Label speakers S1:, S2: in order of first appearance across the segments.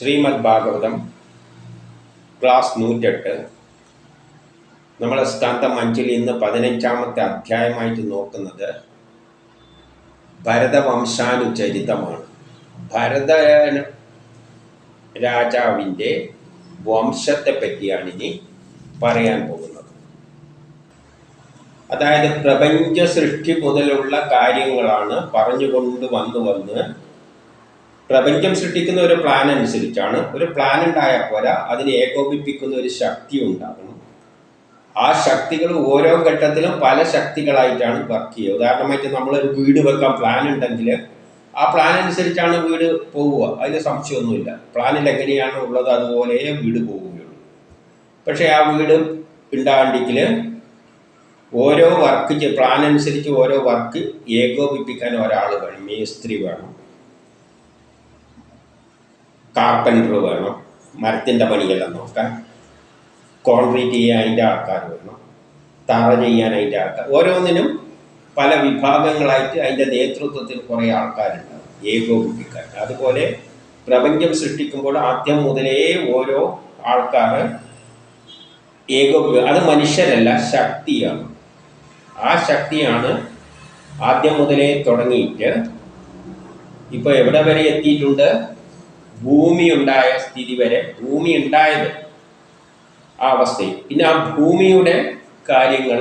S1: Shrimad Bhagavatam class 108 നമ്മളെ സ്കന്ധം 5-ൽ ഇന്ന് 15-ാമത്തെ അധ്യായമായിട്ട് നോക്കുന്നത് ഭരതവംശാനുചരിതമാണ്. ഭരത രാജാവിൻ്റെ വംശത്തെ പറ്റിയാണ് ഇനി പറയാൻ പോകുന്നത്. അതായത് പ്രപഞ്ച സൃഷ്ടി മുതലുള്ള കാര്യങ്ങളാണ് പറഞ്ഞുകൊണ്ട് വന്ന് പ്രപഞ്ചം സൃഷ്ടിക്കുന്ന ഒരു പ്ലാൻ അനുസരിച്ചാണ്. ഒരു പ്ലാൻ ഉണ്ടായാൽ പോരാ, അതിനെ ഏകോപിപ്പിക്കുന്ന ഒരു ശക്തി ഉണ്ടാകണം. ആ ശക്തികൾ ഓരോ ഘട്ടത്തിലും പല ശക്തികളായിട്ടാണ് വർക്ക് ചെയ്യുക. ഉദാഹരണമായിട്ട് നമ്മളൊരു വീട് വെക്കാൻ പ്ലാൻ ഉണ്ടെങ്കിൽ ആ പ്ലാൻ അനുസരിച്ചാണ് വീട് പോവുക, അതിന് സംശയമൊന്നുമില്ല. പ്ലാനിൽ എങ്ങനെയാണ് ഉള്ളത് അതുപോലെ വീട് പോവുകയുള്ളൂ. പക്ഷേ ആ വീട് ഉണ്ടാകണമെങ്കിൽ ഓരോ വർക്ക് പ്ലാൻ അനുസരിച്ച് ഓരോ വർക്ക് ഏകോപിപ്പിക്കാൻ ഒരാൾ വേണം. മേസ്ത്രി വേണം, കാർപ്പൻറ്റർ വേണം, മരത്തിൻ്റെ പണിയെല്ലാം നോക്കാൻ, കോൺക്രീറ്റ് ചെയ്യാൻ അതിൻ്റെ ആൾക്കാർ വേണം, തറ ചെയ്യാൻ അതിൻ്റെ ആൾക്കാർ, ഓരോന്നിനും പല വിഭാഗങ്ങളായിട്ട് അതിൻ്റെ നേതൃത്വത്തിൽ കുറേ ആൾക്കാരുണ്ടാവും ഏകോപിപ്പിക്കാൻ. അതുപോലെ പ്രപഞ്ചം സൃഷ്ടിക്കുമ്പോൾ ആദ്യം മുതലേ ഓരോ ആൾക്കാർ അത് മനുഷ്യരല്ല, ശക്തിയാണ്. ആ ശക്തിയാണ് ആദ്യം മുതലേ തുടങ്ങിയിട്ട് ഇപ്പോൾ എവിടെ വരെ എത്തിയിട്ടുണ്ട്? ഭൂമി ഉണ്ടായ സ്ഥിതി വരെ, ഭൂമി ഉണ്ടായത് ആ അവസ്ഥയിൽ. പിന്നെ ആ ഭൂമിയുടെ കാര്യങ്ങൾ,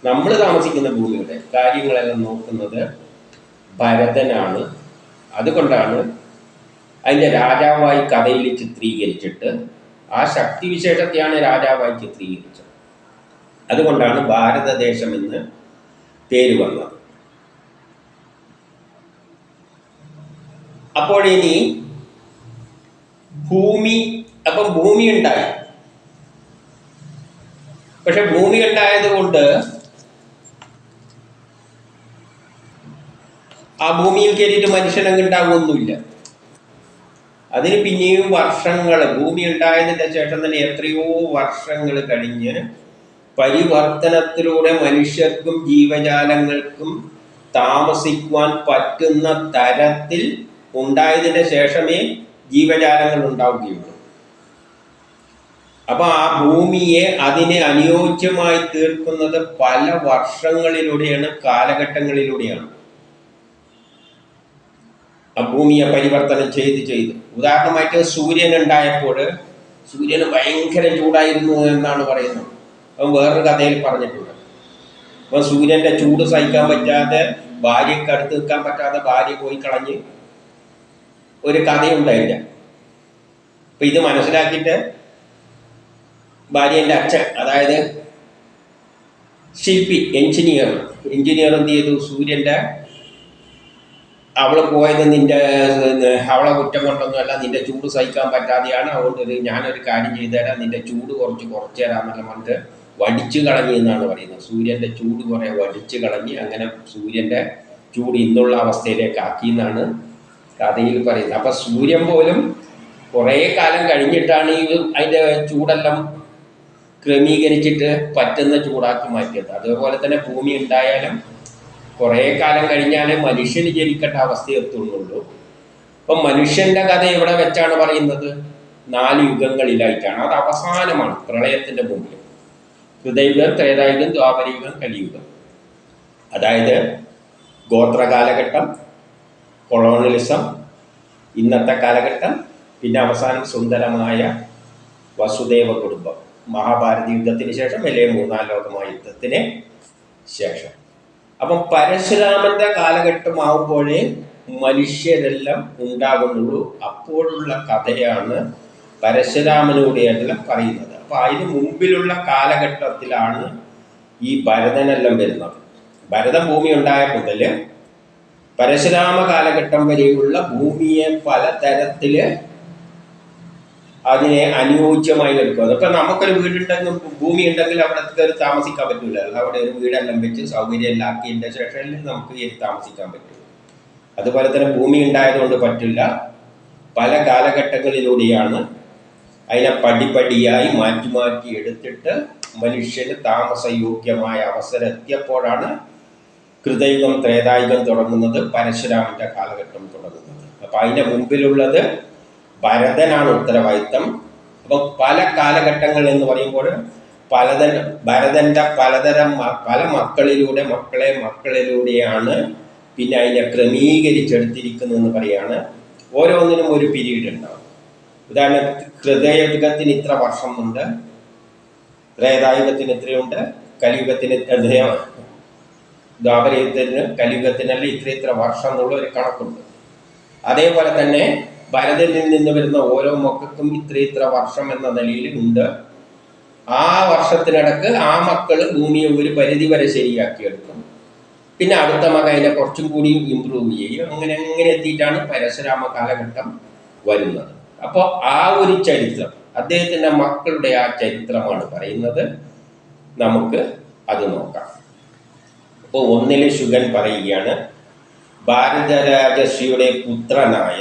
S1: നമ്മൾ താമസിക്കുന്ന ഭൂമിയുടെ കാര്യങ്ങളെല്ലാം നോക്കുന്നത് ഭരതനാണ്. അതുകൊണ്ടാണ് അതിൻ്റെ രാജാവായി കഥയിൽ ചിത്രീകരിച്ചിട്ട് ആ ശക്തിവിശേഷത്തെയാണ് രാജാവായി ചിത്രീകരിച്ചത്. അതുകൊണ്ടാണ് ഭാരതദേശം എന്ന് പേര് വന്നത്. അപ്പോൾ ഇനി ഭൂമി ഉണ്ടായി. പക്ഷെ ഭൂമി ഉണ്ടായത് കൊണ്ട് ആ ഭൂമിയിൽ കയറിയിട്ട് മനുഷ്യനങ്ങ് ഉണ്ടാകുമൊന്നുമില്ല. അതിന് പിന്നെയും വർഷങ്ങൾ, ഭൂമി ഉണ്ടായതിൻ്റെ ശേഷം തന്നെ എത്രയോ വർഷങ്ങൾ കഴിഞ്ഞ് പരിവർത്തനത്തിലൂടെ മനുഷ്യർക്കും ജീവജാലങ്ങൾക്കും താമസിക്കുവാൻ പറ്റുന്ന തരത്തിൽ ഉണ്ടായതിൻ്റെ ശേഷമേ ജീവജാലങ്ങൾ ഉണ്ടാവുകയുള്ളൂ. അപ്പോൾ ആ ഭൂമിയെ അതിനെ അനുയോജ്യമായി തീർക്കുന്നത് പല വർഷങ്ങളിലൂടെയാണ്, കാലഘട്ടങ്ങളിലൂടെയാണ്. ആ ഭൂമിയെ പരിവർത്തനം ചെയ്ത് ഉദാഹരണമായിട്ട് സൂര്യൻ ഉണ്ടായപ്പോൾ സൂര്യന് ഭയങ്കര ചൂടായിരുന്നു എന്നാണ് പറയുന്നത്. അപ്പം വേറൊരു കഥയിൽ പറഞ്ഞിട്ടുണ്ട്. അപ്പം സൂര്യൻ്റെ ചൂട് സഹിക്കാൻ പറ്റാതെ ഭാര്യയ്ക്ക് അടുത്ത് നിൽക്കാൻ പറ്റാതെ ഭാര്യ പോയി കളഞ്ഞ് ഒരു കഥയുണ്ടായില്ല. അപ്പം ഇത് മനസ്സിലാക്കിയിട്ട് ഭാര്യൻ്റെ അച്ഛൻ, അതായത് ശില്പി, എഞ്ചിനീയർ എന്ത് ചെയ്തു? സൂര്യൻ്റെ അവൾ പോയത് അവളെ കുറ്റം കൊണ്ടൊന്നുമല്ല, നിന്റെ ചൂട് സഹിക്കാൻ പറ്റാതെയാണ്, അതുകൊണ്ട് ഞാനൊരു കാര്യം ചെയ്തു തരാം, നിന്റെ ചൂട് കുറച്ച് തരാമെന്നുള്ള പറഞ്ഞിട്ട് വടിച്ചു കളഞ്ഞു എന്നാണ് പറയുന്നത്. സൂര്യൻ്റെ ചൂട് കുറേ വടിച്ചു കളഞ്ഞ് അങ്ങനെ സൂര്യൻ്റെ ചൂട് ഇന്നുള്ള അവസ്ഥയിലേക്ക് ആക്കി എന്നാണ് കഥയിൽ പറയുന്നത്. അപ്പം സൂര്യൻ പോലും കുറേ കാലം കഴിഞ്ഞിട്ടാണ് അതിൻ്റെ ചൂടെല്ലാം ക്രമീകരിച്ചിട്ട് പറ്റുന്ന ചൂടാക്കി മാറ്റിയത്. അതുപോലെ തന്നെ ഭൂമി ഉണ്ടായാലും കുറേ കാലം കഴിഞ്ഞാലേ മനുഷ്യന് ജനിക്കേണ്ട അവസ്ഥ എത്തുന്നുള്ളൂ. അപ്പം മനുഷ്യൻ്റെ കഥ എവിടെ വെച്ചാണ് പറയുന്നത്? 4 യുഗങ്ങളിലായിട്ടാണ്. അത് അവസാനമാണ്, പ്രളയത്തിൻ്റെ മുമ്പിൽ. കൃതയുഗം, ത്രേതായുഗം, ദ്വാപരയുഗം, കലിയുഗം. അതായത് ഗോത്ര കാലഘട്ടം, കൊളോണിയലിസം, ഇന്നത്തെ കാലഘട്ടം, പിന്നെ അവസാനം സുന്ദരമായ വസുദേവ കുടുംബം, മഹാഭാരത യുദ്ധത്തിന് ശേഷം, അല്ലെങ്കിൽ 3-ാം ലോക യുദ്ധത്തിന് ശേഷം. അപ്പം പരശുരാമൻ്റെ കാലഘട്ടമാവുമ്പോഴേ മനുഷ്യരെല്ലാം ഉണ്ടാകുന്നുള്ളൂ. അപ്പോഴുള്ള കഥയാണ് പരശുരാമനൂടെയെല്ലാം പറയുന്നത്. അപ്പം അതിന് മുമ്പിലുള്ള കാലഘട്ടത്തിലാണ് ഈ ഭരതനെല്ലാം വരുന്നത്. ഭരതൻ ഭൂമി ഉണ്ടായ മുതൽ പരശുരാമ കാലഘട്ടം വരെയുള്ള ഭൂമിയെ പലതരത്തിൽ അതിനെ അനുയോജ്യമായി എടുക്കും. അതൊക്കെ നമുക്കൊരു വീടുണ്ടെങ്കിൽ, ഭൂമി ഉണ്ടെങ്കിൽ അവിടെ കയറി താമസിക്കാൻ പറ്റില്ല. അവിടെ ഒരു വീടെല്ലാം വെച്ച് സൗകര്യമെല്ലാം ആക്കിയതിൻ്റെ ശേഷമല്ലേ നമുക്ക് കയറി താമസിക്കാൻ പറ്റും. അതുപോലെ തന്നെ ഭൂമി ഉണ്ടായതുകൊണ്ട് പറ്റില്ല. പല കാലഘട്ടങ്ങളിലൂടെയാണ് അതിനെ പടിപടിയായി മാറ്റി എടുത്തിട്ട് മനുഷ്യന് താമസയോഗ്യമായ അവസരം എത്തിയപ്പോഴാണ് കൃതയുഗം, ത്രേതായുഗം തുടങ്ങുന്നത്, പരശുരാമൻ്റെ കാലഘട്ടം തുടങ്ങുന്നത്. അപ്പം അതിൻ്റെ മുമ്പിലുള്ളത് ഭരതനാണ് ഉത്തരവാദിത്തം. അപ്പം പല കാലഘട്ടങ്ങൾ എന്ന് പറയുമ്പോൾ ഭരതൻ്റെ പല മക്കളിലൂടെയാണ് പിന്നെ അതിനെ ക്രമീകരിച്ചെടുത്തിരിക്കുന്നതെന്ന് പറയാണ്. ഓരോന്നിനും ഒരു പീരീഡ് ഉണ്ടാവും. ഉദാഹരണത്തിന് ഹൃദയയുഗത്തിന് ഇത്ര വർഷമുണ്ട്, ത്രേതായുഗത്തിന് ഇത്രയുണ്ട്, കലിയുഗത്തിന് ദ്വാപരയുഗത്തിന് കലിയുഗത്തിനല്ല ഇത്ര വർഷം എന്നുള്ള ഒരു കണക്കുണ്ട്. അതേപോലെ തന്നെ ഭരതനിൽ നിന്ന് വരുന്ന ഓരോ മക്കൾക്കും ഇത്ര വർഷം എന്ന നിലയിൽ ഉണ്ട്. ആ വർഷത്തിനിടക്ക് ആ മക്കൾ ഭൂമിയെ ഒരു പരിധി വരെ ശരിയാക്കിയെടുക്കും. പിന്നെ അടുത്ത മകൻ അതിനെ കുറച്ചും കൂടി ഇമ്പ്രൂവ് ചെയ്യും. അങ്ങനെ എത്തിയിട്ടാണ് പരശുരാമ കാലഘട്ടം വരുന്നത്. അപ്പോൾ ആ ഒരു ചരിത്രം, അദ്ദേഹത്തിൻ്റെ മക്കളുടെ ആ ചരിത്രമാണ് പറയുന്നത്. നമുക്ക് അത് നോക്കാം. അപ്പോൾ ഒന്നിലെ ശുഗൻ പറയുകയാണ്, ഭാരതരാജശ്രീയുടെ പുത്രനായ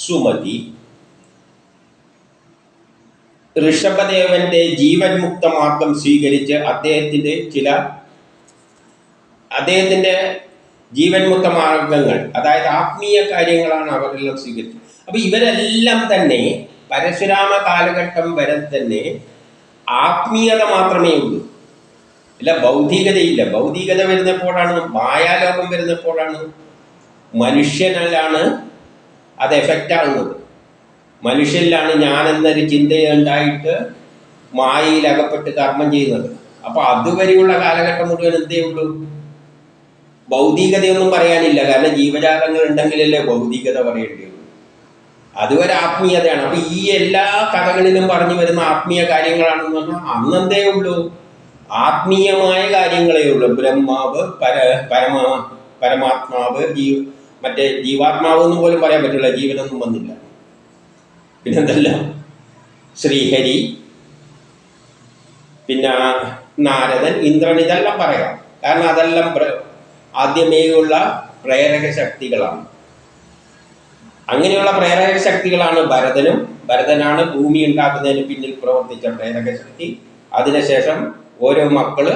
S1: സുമതി ഋഷഭദേവന്റെ ജീവൻ മുക്ത മാർഗം സ്വീകരിച്ച് അദ്ദേഹത്തിന്റെ ജീവൻ മുക്ത മാർഗങ്ങൾ, അതായത് ആത്മീയ കാര്യങ്ങളാണ് അവരെല്ലാം സ്വീകരിച്ചത്. അപ്പൊ ഇവരെല്ലാം തന്നെ പരശുരാമ കാലഘട്ടം വരെ തന്നെ ആത്മീയത മാത്രമേ ഉള്ളൂ. ഇല്ല, ഭൗതികതയില്ല. ഭൗതികത വരുന്നപ്പോഴാണ്, മായാലോകം വരുന്നപ്പോഴാണ്, മനുഷ്യനിലാണ് അത് എഫക്റ്റ് ആകുന്നത്. മനുഷ്യനിലാണ് ഞാനെന്നൊരു ചിന്തയുണ്ടായിട്ട് മായയിൽ അകപ്പെട്ട് കർമ്മം ചെയ്യുന്നത്. അപ്പൊ അതുവരെയുള്ള കാലഘട്ടം മുഴുവൻ എന്തേ ഉള്ളൂ? ഭൗതികതയൊന്നും പറയാനില്ല. കാരണം ജീവജാലങ്ങൾ ഉണ്ടെങ്കിലല്ലേ ഭൗതികത പറയേണ്ടി ഉള്ളൂ. അതുവരെ ആത്മീയതയാണ്. അപ്പൊ ഈ എല്ലാ കഥകളിലും പറഞ്ഞു വരുന്ന ആത്മീയ കാര്യങ്ങളാണെന്ന് പറഞ്ഞാൽ അന്നെന്തേ ഉള്ളൂ? ആത്മീയമായ കാര്യങ്ങളേ ഉള്ളൂ. ബ്രഹ്മാവ്, പരമാത്മാവ്, മറ്റേ ജീവാത്മാവ് എന്ന് പോലും പറയാൻ പറ്റില്ല. ജീവനൊന്നും വന്നില്ല. പിന്നെന്തെല്ലാം? ശ്രീഹരി, പിന്നെ നാരദൻ, ഇന്ദ്രൻ, ഇതെല്ലാം പറയാം. കാരണം അതെല്ലാം ആദ്യമേയുള്ള പ്രേരക ശക്തികളാണ്. അങ്ങനെയുള്ള പ്രേരക ശക്തികളാണ് ഭരതനാണ് ഭൂമി ഉണ്ടാക്കുന്നതിന് പിന്നിൽ പ്രവർത്തിച്ച പ്രേരക ശക്തി. അതിനുശേഷം ഓരോ മക്കള്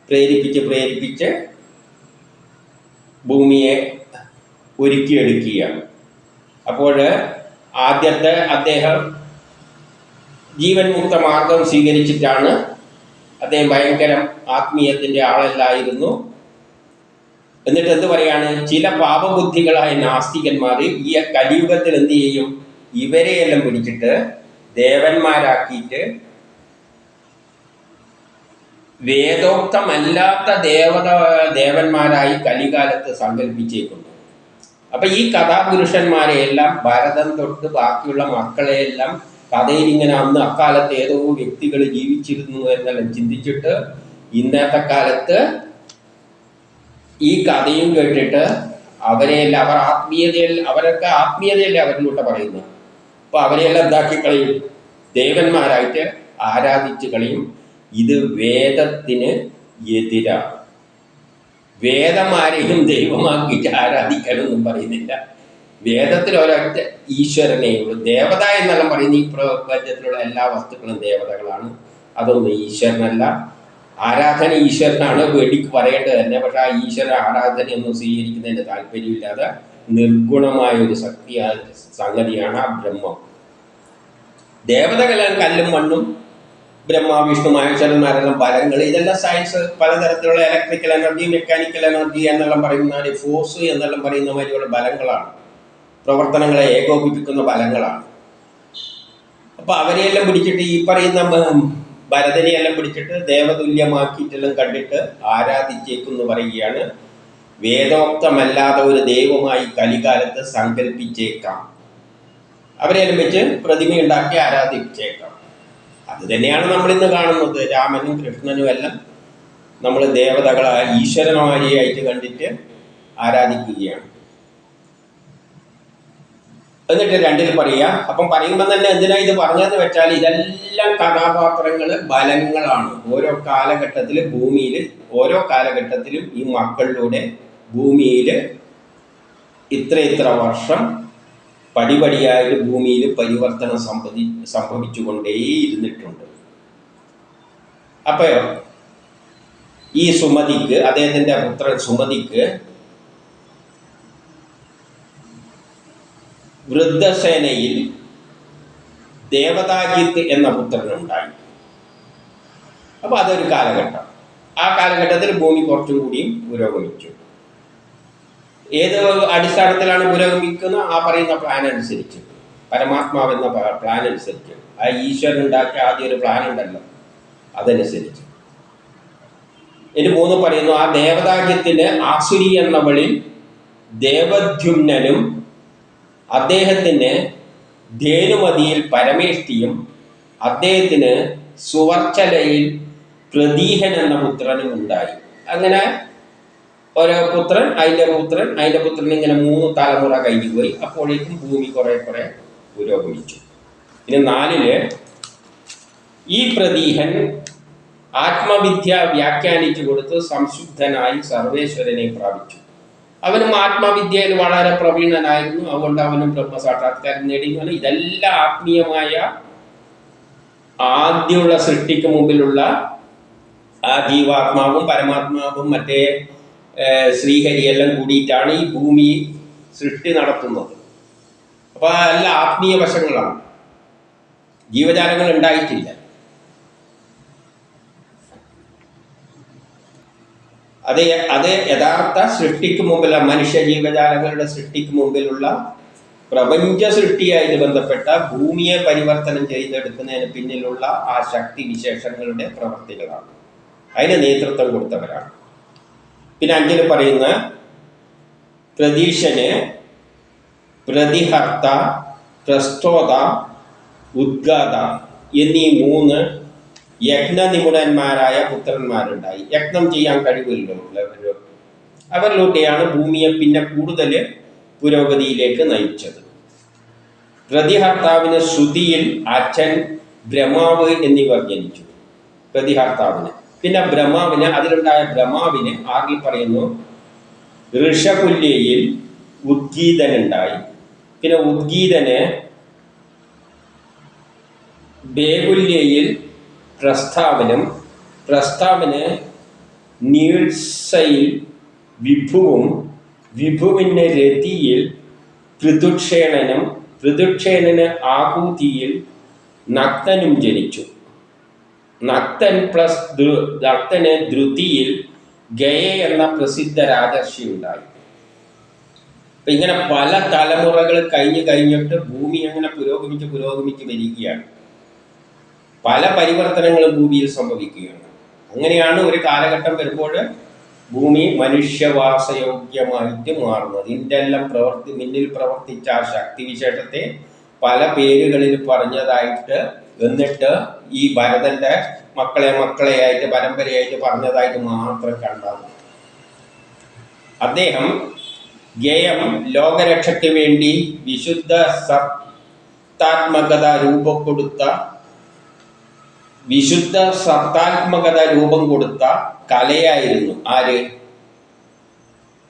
S1: പ്രേരിപ്പിച്ച് ഭൂമിയെ ഒരുക്കിയെടുക്കുകയാണ്. അപ്പോൾ ആദ്യത്തെ അദ്ദേഹം ജീവൻ മുക്ത മാർഗം സ്വീകരിച്ചിട്ടാണ്. അദ്ദേഹം ഭയങ്കര ആത്മീയത്തിൻ്റെ ആളല്ലായിരുന്നു. എന്നിട്ട് എന്ത് പറയാണ്? ചില പാപബുദ്ധികളായ നാസ്തികന്മാർ ഈ കലിയുഗത്തിൽ എന്ത് ചെയ്യും? ഇവരെയെല്ലാം പിടിച്ചിട്ട് ദേവന്മാരാക്കിയിട്ട് വേദോക്തമല്ലാത്ത ദേവന്മാരായി കലികാലത്ത് സങ്കല്പിച്ചേക്കുന്നു. അപ്പൊ ഈ കഥാപുരുഷന്മാരെയെല്ലാം ഭരതൻ തൊട്ട് ബാക്കിയുള്ള മക്കളെയെല്ലാം കഥയിലിങ്ങനെ അന്ന് അക്കാലത്ത് ഏതോ വ്യക്തികൾ ജീവിച്ചിരുന്നു എന്നെല്ലാം ചിന്തിച്ചിട്ട് ഇന്നത്തെ കാലത്ത് ഈ കഥയും കേട്ടിട്ട് അവരെയെല്ലാം അവരൊക്കെ ആത്മീയതയല്ലേ അവരിലൂടെ പറയുന്നത്. അപ്പൊ അവരെയെല്ലാം എന്താക്കി കളയും? ദേവന്മാരായിട്ട് ആരാധിച്ച് കളയും. ഇത് വേദത്തിന് എതിരാണ്. വേദമാരെയും ദൈവമാക്കിയിട്ട് ആരാധിക്കാനൊന്നും പറയുന്നില്ല. വേദത്തിൽ ഒരൊറ്റ ഈശ്വരനേ ഉള്ളൂ. ദേവത എന്നെല്ലാം പറയുന്ന ഈ പ്രപഞ്ചത്തിലുള്ള എല്ലാ വസ്തുക്കളും ദേവതകളാണ്. അതൊന്നും ഈശ്വരനല്ല. ആരാധന ഈശ്വരനാണ് വേടിക്ക് പറയേണ്ടത് തന്നെ. പക്ഷെ ആ ഈശ്വര ആരാധനയൊന്നും സ്വീകരിക്കുന്നതിന് താല്പര്യമില്ലാതെ നിർഗുണമായ ഒരു സംഗതിയാണ് ആ ബ്രഹ്മം. ദേവതകളെല്ലാം കല്ലും മണ്ണും, ബ്രഹ്മ വിഷ്ണു മഹേശ്വരന്മാരെല്ലാം ബലങ്ങൾ, ഇതെല്ലാം സയൻസ് പലതരത്തിലുള്ള ഇലക്ട്രിക്കൽ എനർജി, മെക്കാനിക്കൽ എനർജി എന്നെല്ലാം പറയുന്ന ഫോഴ്സ് എന്നെല്ലാം പറയുന്ന മാതിരിയുള്ള ബലങ്ങളാണ്. പ്രവർത്തനങ്ങളെ ഏകോപിപ്പിക്കുന്ന ബലങ്ങളാണ്. അപ്പൊ അവരെയെല്ലാം പിടിച്ചിട്ട് ഈ പറയുന്ന ഭരതനെയെല്ലാം പിടിച്ചിട്ട് ദേവതുല്യമാക്കിയിട്ടെല്ലാം കണ്ടിട്ട് ആരാധിച്ചേക്കെന്ന് പറയുകയാണ്. വേദോക്തമല്ലാതെ ഒരു ദൈവമായി കലികാലത്ത് സങ്കല്പിച്ചേക്കാം. അവരെല്ലാം വെച്ച് പ്രതിമയുണ്ടാക്കി ആരാധിച്ചേക്കാം. അത് തന്നെയാണ് നമ്മളിന്ന് കാണുന്നത്. രാമനും കൃഷ്ണനും എല്ലാം നമ്മൾ ദേവതകളായ ഈശ്വരന്മാരെയായിട്ട് കണ്ടിട്ട് ആരാധിക്കുകയാണ്. എന്നിട്ട് രണ്ടിൽ പറയുക. അപ്പം പറയുമ്പോൾ തന്നെ എന്തിനാ ഇത് പറഞ്ഞതെന്ന് വെച്ചാൽ ഇതെല്ലാം കഥാപാത്രങ്ങൾ ബലങ്ങളാണ്. ഓരോ കാലഘട്ടത്തിലും ഈ മക്കളിലൂടെ ഭൂമിയിൽ ഇത്ര വർഷം പടിപടിയായിട്ട് ഭൂമിയിൽ പരിവർത്തനം സംഭവിച്ചുകൊണ്ടേയിരുന്നിട്ടുണ്ട്. അപ്പോൾ ഈ സുമതിക്ക്, അദ്ദേഹത്തിൻ്റെ പുത്രൻ സുമതിക്ക് വൃദ്ധസേനയിൽ ദേവതാജിത്ത് എന്ന പുത്രനുണ്ടായി. അപ്പോൾ അതൊരു കാലഘട്ടം. ആ കാലഘട്ടത്തിൽ ഭൂമി കുറച്ചും കൂടിയും പുരോഗമിച്ചു. ഏത് അടിസ്ഥാനത്തിലാണ് പുരോഗമിക്കുന്നത്? ആ പറയുന്ന പ്ലാൻ അനുസരിച്ച്, പരമാത്മാവെന്ന പ്ലാൻ അനുസരിച്ച്, ആ ഈശ്വരൻ ഉണ്ടാക്കിയ ആദ്യം ഒരു പ്ലാൻ ഉണ്ടല്ലോ, അതനുസരിച്ച്. ഇനി 3 പറയുന്നു, ആ ദേവതാജ്യത്തിന് ആസുരി എന്നവളിൽ ദേവദ്യുമ്നനും അദ്ദേഹത്തിന് ധേനുമതിയിൽ പരമേഷ്ടിയും അദ്ദേഹത്തിന് സുവർച്ചലയിൽ പ്രതീഹൻ എന്ന പുത്രനും ഉണ്ടായി. അങ്ങനെ ഓരോ പുത്രൻ, അതിൻ്റെ പുത്രൻ, അതിൻ്റെ പുത്രൻ, ഇങ്ങനെ 3 തലമുറ കഴിഞ്ഞു പോയി. അപ്പോഴേക്കും ഭൂമി കുറെ പുരോഗമിച്ചു. ഇനി 4 ഈ പ്രതീഹൻ ആത്മവിദ്യ വ്യാഖ്യാനിച്ചു കൊടുത്ത് സംശുദ്ധനായി സർവേശ്വരനെ പ്രാപിച്ചു. അവനും ആത്മവിദ്യയിൽ വളരെ പ്രവീണനായിരുന്നു. അതുകൊണ്ട് അവനും ബ്രഹ്മസാക്ഷാത്കാരം നേടി. ഇതെല്ലാം ആത്മീയമായ ആദ്യമുള്ള സൃഷ്ടിക്ക് മുമ്പിലുള്ള ആ ജീവാത്മാവും പരമാത്മാവും മറ്റേ ശ്രീഹരിയെല്ലാം കൂടിയിട്ടാണ് ഈ ഭൂമി സൃഷ്ടി നടത്തുന്നത്. അപ്പോൾ എല്ലാം ആത്മീയ വശങ്ങളാണ്. ജീവജാലങ്ങൾ ഉണ്ടായിട്ടില്ല. അത് യഥാർത്ഥ സൃഷ്ടിക്ക് മുമ്പിലുള്ള മനുഷ്യ ജീവജാലങ്ങളുടെ സൃഷ്ടിക്ക് മുമ്പിലുള്ള പ്രപഞ്ച സൃഷ്ടിയായിട്ട് ബന്ധപ്പെട്ട ഭൂമിയെ പരിവർത്തനം ചെയ്തെടുക്കുന്നതിന് പിന്നിലുള്ള ആ ശക്തി വിശേഷങ്ങളുടെ പ്രവർത്തികളാണ്. അതിന് നേതൃത്വം കൊടുത്തവരാണ്. പിന്നെ 5 പറയുന്ന പ്രതീശന് പ്രതിഹർത്ത, പ്രസ്തോത, ഉദ്ഗാത എന്നീ 3 യജ്ഞനിപുണന്മാരായ പുത്രന്മാരുണ്ടായി. യജ്ഞം ചെയ്യാൻ കഴിവുള്ളവർ. അവരിലൂടെയാണ് ഭൂമിയെ പിന്നെ കൂടുതൽ പുരോഗതിയിലേക്ക് നയിച്ചത്. പ്രതിഹർത്താവിന് ശ്രുതിയിൽ അച്ഛൻ ബ്രഹ്മാവ് എന്നിവർ ജനിച്ചു. പ്രതിഹർത്താവിന്. പിന്നെ ബ്രഹ്മാവിന്, അതിലുണ്ടായ ബ്രഹ്മാവിന് ആറിൽ പറയുന്നു ഋഷകുല്യയിൽ ഉദ്ഗീതനുണ്ടായി. പിന്നെ ഉദ്ഗീതന് ബേകുല്യയിൽ പ്രസ്താവനും, പ്രസ്താവന് നീഴ്സയിൽ വിഭുവും, വിഭുവിന് രതിയിൽ പൃഥുക്ഷേണനും, പൃഥുക്ഷേണന് ആകൂതിയിൽ നക്തനും ജനിച്ചു. നക്തന് ധൃതിയിൽ ഗയ എന്ന പ്രസിദ്ധ രാജർഷി ഉണ്ടായി. അപ്പം ഇങ്ങനെ പല തലമുറകൾ കഴിഞ്ഞിട്ട് ഭൂമി അങ്ങനെ പുരോഗമിച്ച് വരികയാണ്. പല പരിവർത്തനങ്ങളും ഭൂമിയിൽ സംഭവിക്കുകയാണ്. അങ്ങനെയാണ് ഒരു കാലഘട്ടം വരുമ്പോൾ ഭൂമി മനുഷ്യവാസയോഗ്യമായിട്ട് മാറുന്നത്. ഇതിൻ്റെ എല്ലാം മുന്നിൽ പ്രവർത്തിച്ച ആ ശക്തിവിശേഷത്തെ പല പേരുകളിൽ പറഞ്ഞതായിട്ട്, എന്നിട്ട് ഈ ഭരതന്റെ മക്കളെയായിട്ട് പരമ്പരയായിട്ട് പറഞ്ഞതായിട്ട് മാത്രം കണ്ടാൽ അദ്ദേഹം ഗേയം ലോകരക്ഷയ്ക്ക് വേണ്ടി വിശുദ്ധ സത്താത്മകത രൂപം കൊടുത്ത കലയായിരുന്നു. ആര്?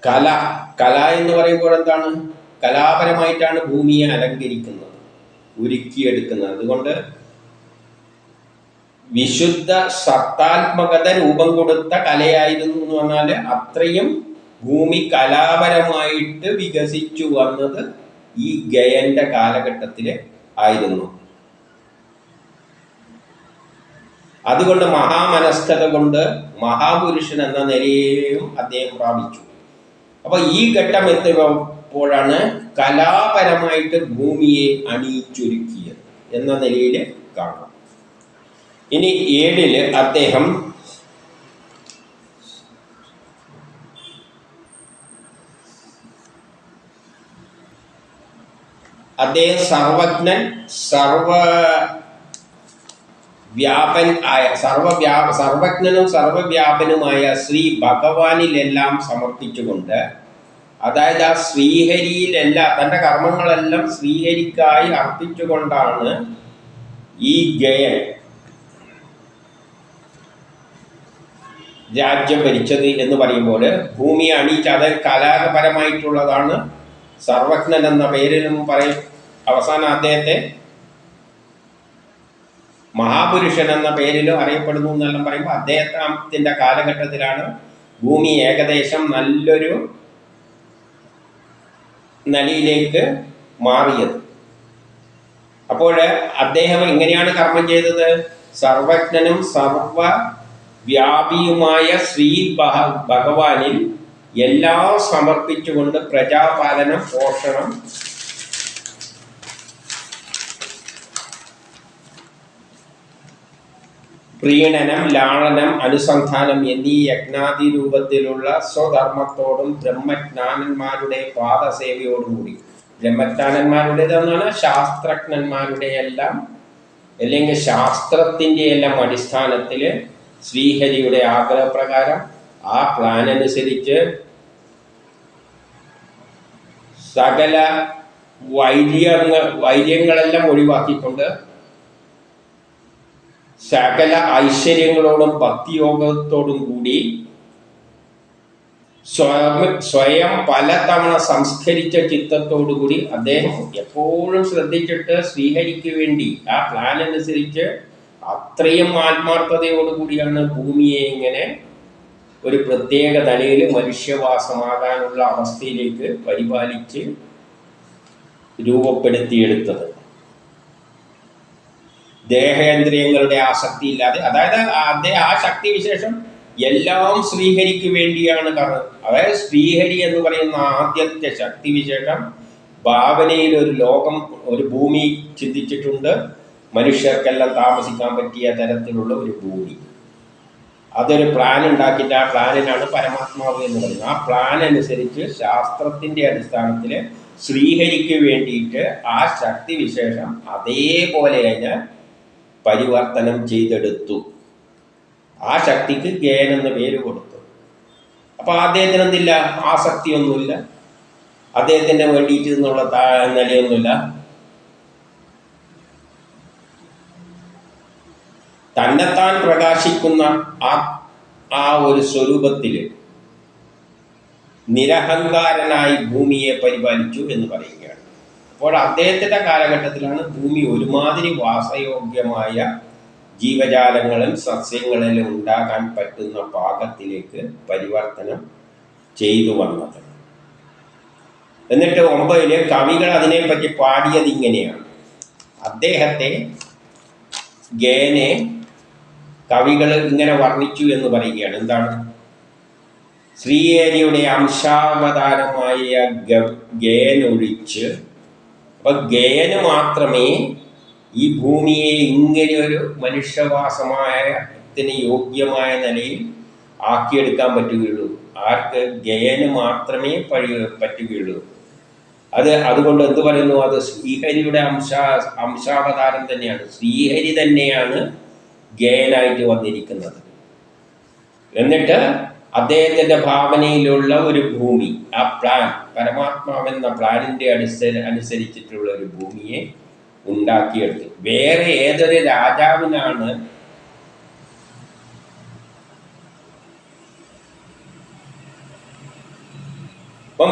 S1: കല എന്ന് പറയുമ്പോൾ എന്താണ്? കലാപരമായിട്ടാണ് ഭൂമിയെ അലങ്കരിക്കുന്നത്, ഒരുക്കിയെടുക്കുന്നത്. അതുകൊണ്ട് വിശുദ്ധ സത്താത്മകത രൂപം കൊടുത്ത കലയായിരുന്നു എന്ന് പറഞ്ഞാൽ അത്രയും ഭൂമി കലാപരമായിട്ട് വികസിച്ചു വന്നത് ഈ ഗയന്റെ കാലഘട്ടത്തിൽ ആയിരുന്നു. അതുകൊണ്ട് മഹാമനസ്കത കൊണ്ട് മഹാപുരുഷൻ എന്ന നിലയെയും അദ്ദേഹം പ്രാപിച്ചു. അപ്പൊ ഈ ഘട്ടം എത്തിയപ്പോഴാണ് കലാപരമായിട്ട് ഭൂമിയെ അണിയിച്ചൊരുക്കിയത് എന്ന നിലയിൽ കാണാം. ഇനി 7 അദ്ദേഹം സർവജ്ഞൻ, സർവജ്ഞനും സർവവ്യാപനുമായ ശ്രീ ഭഗവാനിലെല്ലാം സമർപ്പിച്ചുകൊണ്ട്, അതായത് ആ ശ്രീഹരിയിലെല്ലാം തൻ്റെ കർമ്മങ്ങളെല്ലാം ശ്രീഹരിക്കായി അർപ്പിച്ചുകൊണ്ടാണ് ഈ ഗയൻ രാജ്യം ഭരിച്ചത് എന്ന് പറയുമ്പോൾ ഭൂമിയെ അണിയിച്ച് അത് കലാപരമായിട്ടുള്ളതാണ്. സർവജ്ഞൻ എന്ന പേരിലും പറയും. അവസാനം അദ്ദേഹത്തെ മഹാപുരുഷൻ എന്ന പേരിലും അറിയപ്പെടുന്നു എന്നെല്ലാം പറയുമ്പോൾ അദ്ദേഹത്തിൻ്റെ കാലഘട്ടത്തിലാണ് ഭൂമി ഏകദേശം നല്ലൊരു നിലയിലേക്ക് മാറിയത്. അപ്പോൾ അദ്ദേഹം എങ്ങനെയാണ് കർമ്മം ചെയ്തത്? സർവജ്ഞനും സർവവ്യാപിയുമായ ശ്രീ ഭഗവാനിൽ എല്ലാം സമർപ്പിച്ചുകൊണ്ട് പ്രജാപാലനം, പോഷണം, പ്രീണനം, ലാളനം, അനുസന്ധാനം എന്നീ യജ്ഞാതി രൂപത്തിലുള്ള സ്വധർമ്മത്തോടും ബ്രഹ്മജ്ഞാനന്മാരുടെ പാദസേവയോടും കൂടി, ബ്രഹ്മജ്ഞാനന്മാരുടേതെന്നാണ് ശാസ്ത്രജ്ഞന്മാരുടെ എല്ലാം അല്ലെങ്കിൽ ശാസ്ത്രത്തിൻ്റെ എല്ലാം അടിസ്ഥാനത്തിൽ ശ്രീഹരിയുടെ ആഗ്രഹപ്രകാരം ആ പ്ലാൻ അനുസരിച്ച് സകല വൈര്യങ്ങളെല്ലാം ഒഴിവാക്കിക്കൊണ്ട് സകല ഐശ്വര്യങ്ങളോടും ഭക്തിയോഗത്തോടും കൂടി സ്വയം പലതവണ സംസ്കരിച്ച ചിത്തത്തോടുകൂടി അദ്ദേഹം എപ്പോഴും ശ്രദ്ധിച്ചിട്ട് ശ്രീഹരിക്ക് വേണ്ടി ആ പ്ലാൻ അനുസരിച്ച് അത്രയും ആത്മാർത്ഥതയോടുകൂടിയാണ് ഭൂമിയെ ഇങ്ങനെ ഒരു പ്രത്യേക നിലയിൽ മനുഷ്യവാസമാകാനുള്ള അവസ്ഥയിലേക്ക് പരിപാലിച്ച് രൂപപ്പെടുത്തിയെടുത്തത്. ദേഹേന്ദ്രിയങ്ങളുടെ ആസക്തി ഇല്ലാതെ, അതായത് അദ്ദേഹം ആ ശക്തി വിശേഷം എല്ലാം ശ്രീഹരിക്ക് വേണ്ടിയാണ്. കാരണം അതായത് ശ്രീഹരി എന്ന് പറയുന്ന ആദ്യത്തെ ശക്തിവിശേഷം ഭാവനയിൽ ഒരു ലോകം, ഒരു ഭൂമി ചിന്തിച്ചിട്ടുണ്ട്. മനുഷ്യർക്കെല്ലാം താമസിക്കാൻ പറ്റിയ തരത്തിലുള്ള ഒരു ഭൂമി. അതൊരു പ്ലാൻ ഉണ്ടാക്കിയിട്ട് ആ പ്ലാനിനാണ് പരമാത്മാവ് എന്ന് പറയുന്നത്. ആ പ്ലാൻ അനുസരിച്ച് ശാസ്ത്രത്തിൻ്റെ അടിസ്ഥാനത്തിൽ ശ്രീഹരിക്ക് വേണ്ടിയിട്ട് ആ ശക്തിവിശേഷം അതേപോലെ തന്നെ പരിവർത്തനം ചെയ്തെടുത്തു. ആ ശക്തിക്ക് ജ്ഞാൻ എന്ന പേര് കൊടുത്തു. അപ്പോൾ അദ്ദേഹത്തിന് എന്തില്ല, ആസക്തിയൊന്നുമില്ല, അദ്ദേഹത്തിന് വേണ്ടിയിട്ട് എന്നുള്ള നിലയൊന്നുമില്ല. തന്നെത്താൻ പ്രകാശിക്കുന്ന ആ ഒരു സ്വരൂപത്തിൽ നിരഹങ്കാരനായി ഭൂമിയെ പരിപാലിച്ചു എന്ന് പറയുകയാണ്. അപ്പോൾ അദ്ദേഹത്തിൻ്റെ കാലഘട്ടത്തിലാണ് ഭൂമി ഒരുമാതിരി വാസയോഗ്യമായ ജീവജാലങ്ങളും സസ്യങ്ങളിലും ഉണ്ടാകാൻ പറ്റുന്ന പാകത്തിലേക്ക് പരിവർത്തനം ചെയ്തു വന്നത്. എന്നിട്ട് 9 കവികൾ അതിനെപ്പറ്റി പാടിയത് ഇങ്ങനെയാണ്. അദ്ദേഹത്തെ ജ്ഞാനെ കവികൾ ഇങ്ങനെ വർണ്ണിച്ചു എന്ന് പറയുകയാണ്. എന്താണ്? ശ്രീഹരിയുടെ അംശാവതാരമായ ജ്ഞാനൊഴിച്ച്, അപ്പം ജ്ഞാന് മാത്രമേ ഈ ഭൂമിയെ ഇങ്ങനെ ഒരു മനുഷ്യവാസത്തിന് യോഗ്യമായ നിലയിൽ ആക്കിയെടുക്കാൻ പറ്റുകയുള്ളൂ. ആർക്ക്? ജ്ഞാന് മാത്രമേ പറ്റുകയുള്ളൂ. അതുകൊണ്ട് എന്ത് പറയുന്നു? അത് ശ്രീഹരിയുടെ അംശാവതാരം തന്നെയാണ്. ശ്രീഹരി തന്നെയാണ് ജ്ഞാനായിട്ട് വന്നിരിക്കുന്നത്. എന്നിട്ട് അദ്ദേഹത്തിൻ്റെ ഭാവനയിലുള്ള ഒരു ഭൂമി, ആ പ്ലാൻ, പരമാത്മാവെന്ന പ്ലാനിൻ്റെ അനുസരിച്ചിട്ടുള്ള ഒരു ഭൂമിയെ ഉണ്ടാക്കിയെടുത്തു. വേറെ ഏതൊരു രാജാവിനാണ്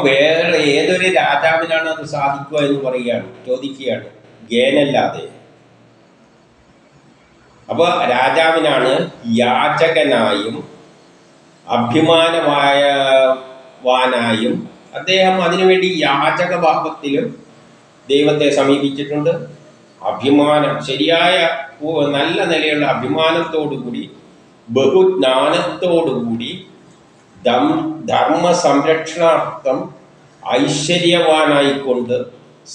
S1: വേറെ ഏതൊരു രാജാവിനാണ് അത് സാധിക്കുക എന്ന് ചോദിക്കുകയാണ്, ജ്ഞാനല്ലാതെ. അപ്പോൾ രാജാവിനാണ് യാചകനായും അഭിമാനവാനായും അദ്ദേഹം അതിനുവേണ്ടി യാചക ഭാവത്തിലും ദൈവത്തെ സമീപിച്ചിട്ടുണ്ട്. അഭിമാനം, ശരിയായ നല്ല നിലയുള്ള അഭിമാനത്തോടുകൂടി ബഹുജ്ഞാനത്തോടുകൂടി ധർമ്മ സംരക്ഷണാർത്ഥം ഐശ്വര്യവാനായിക്കൊണ്ട്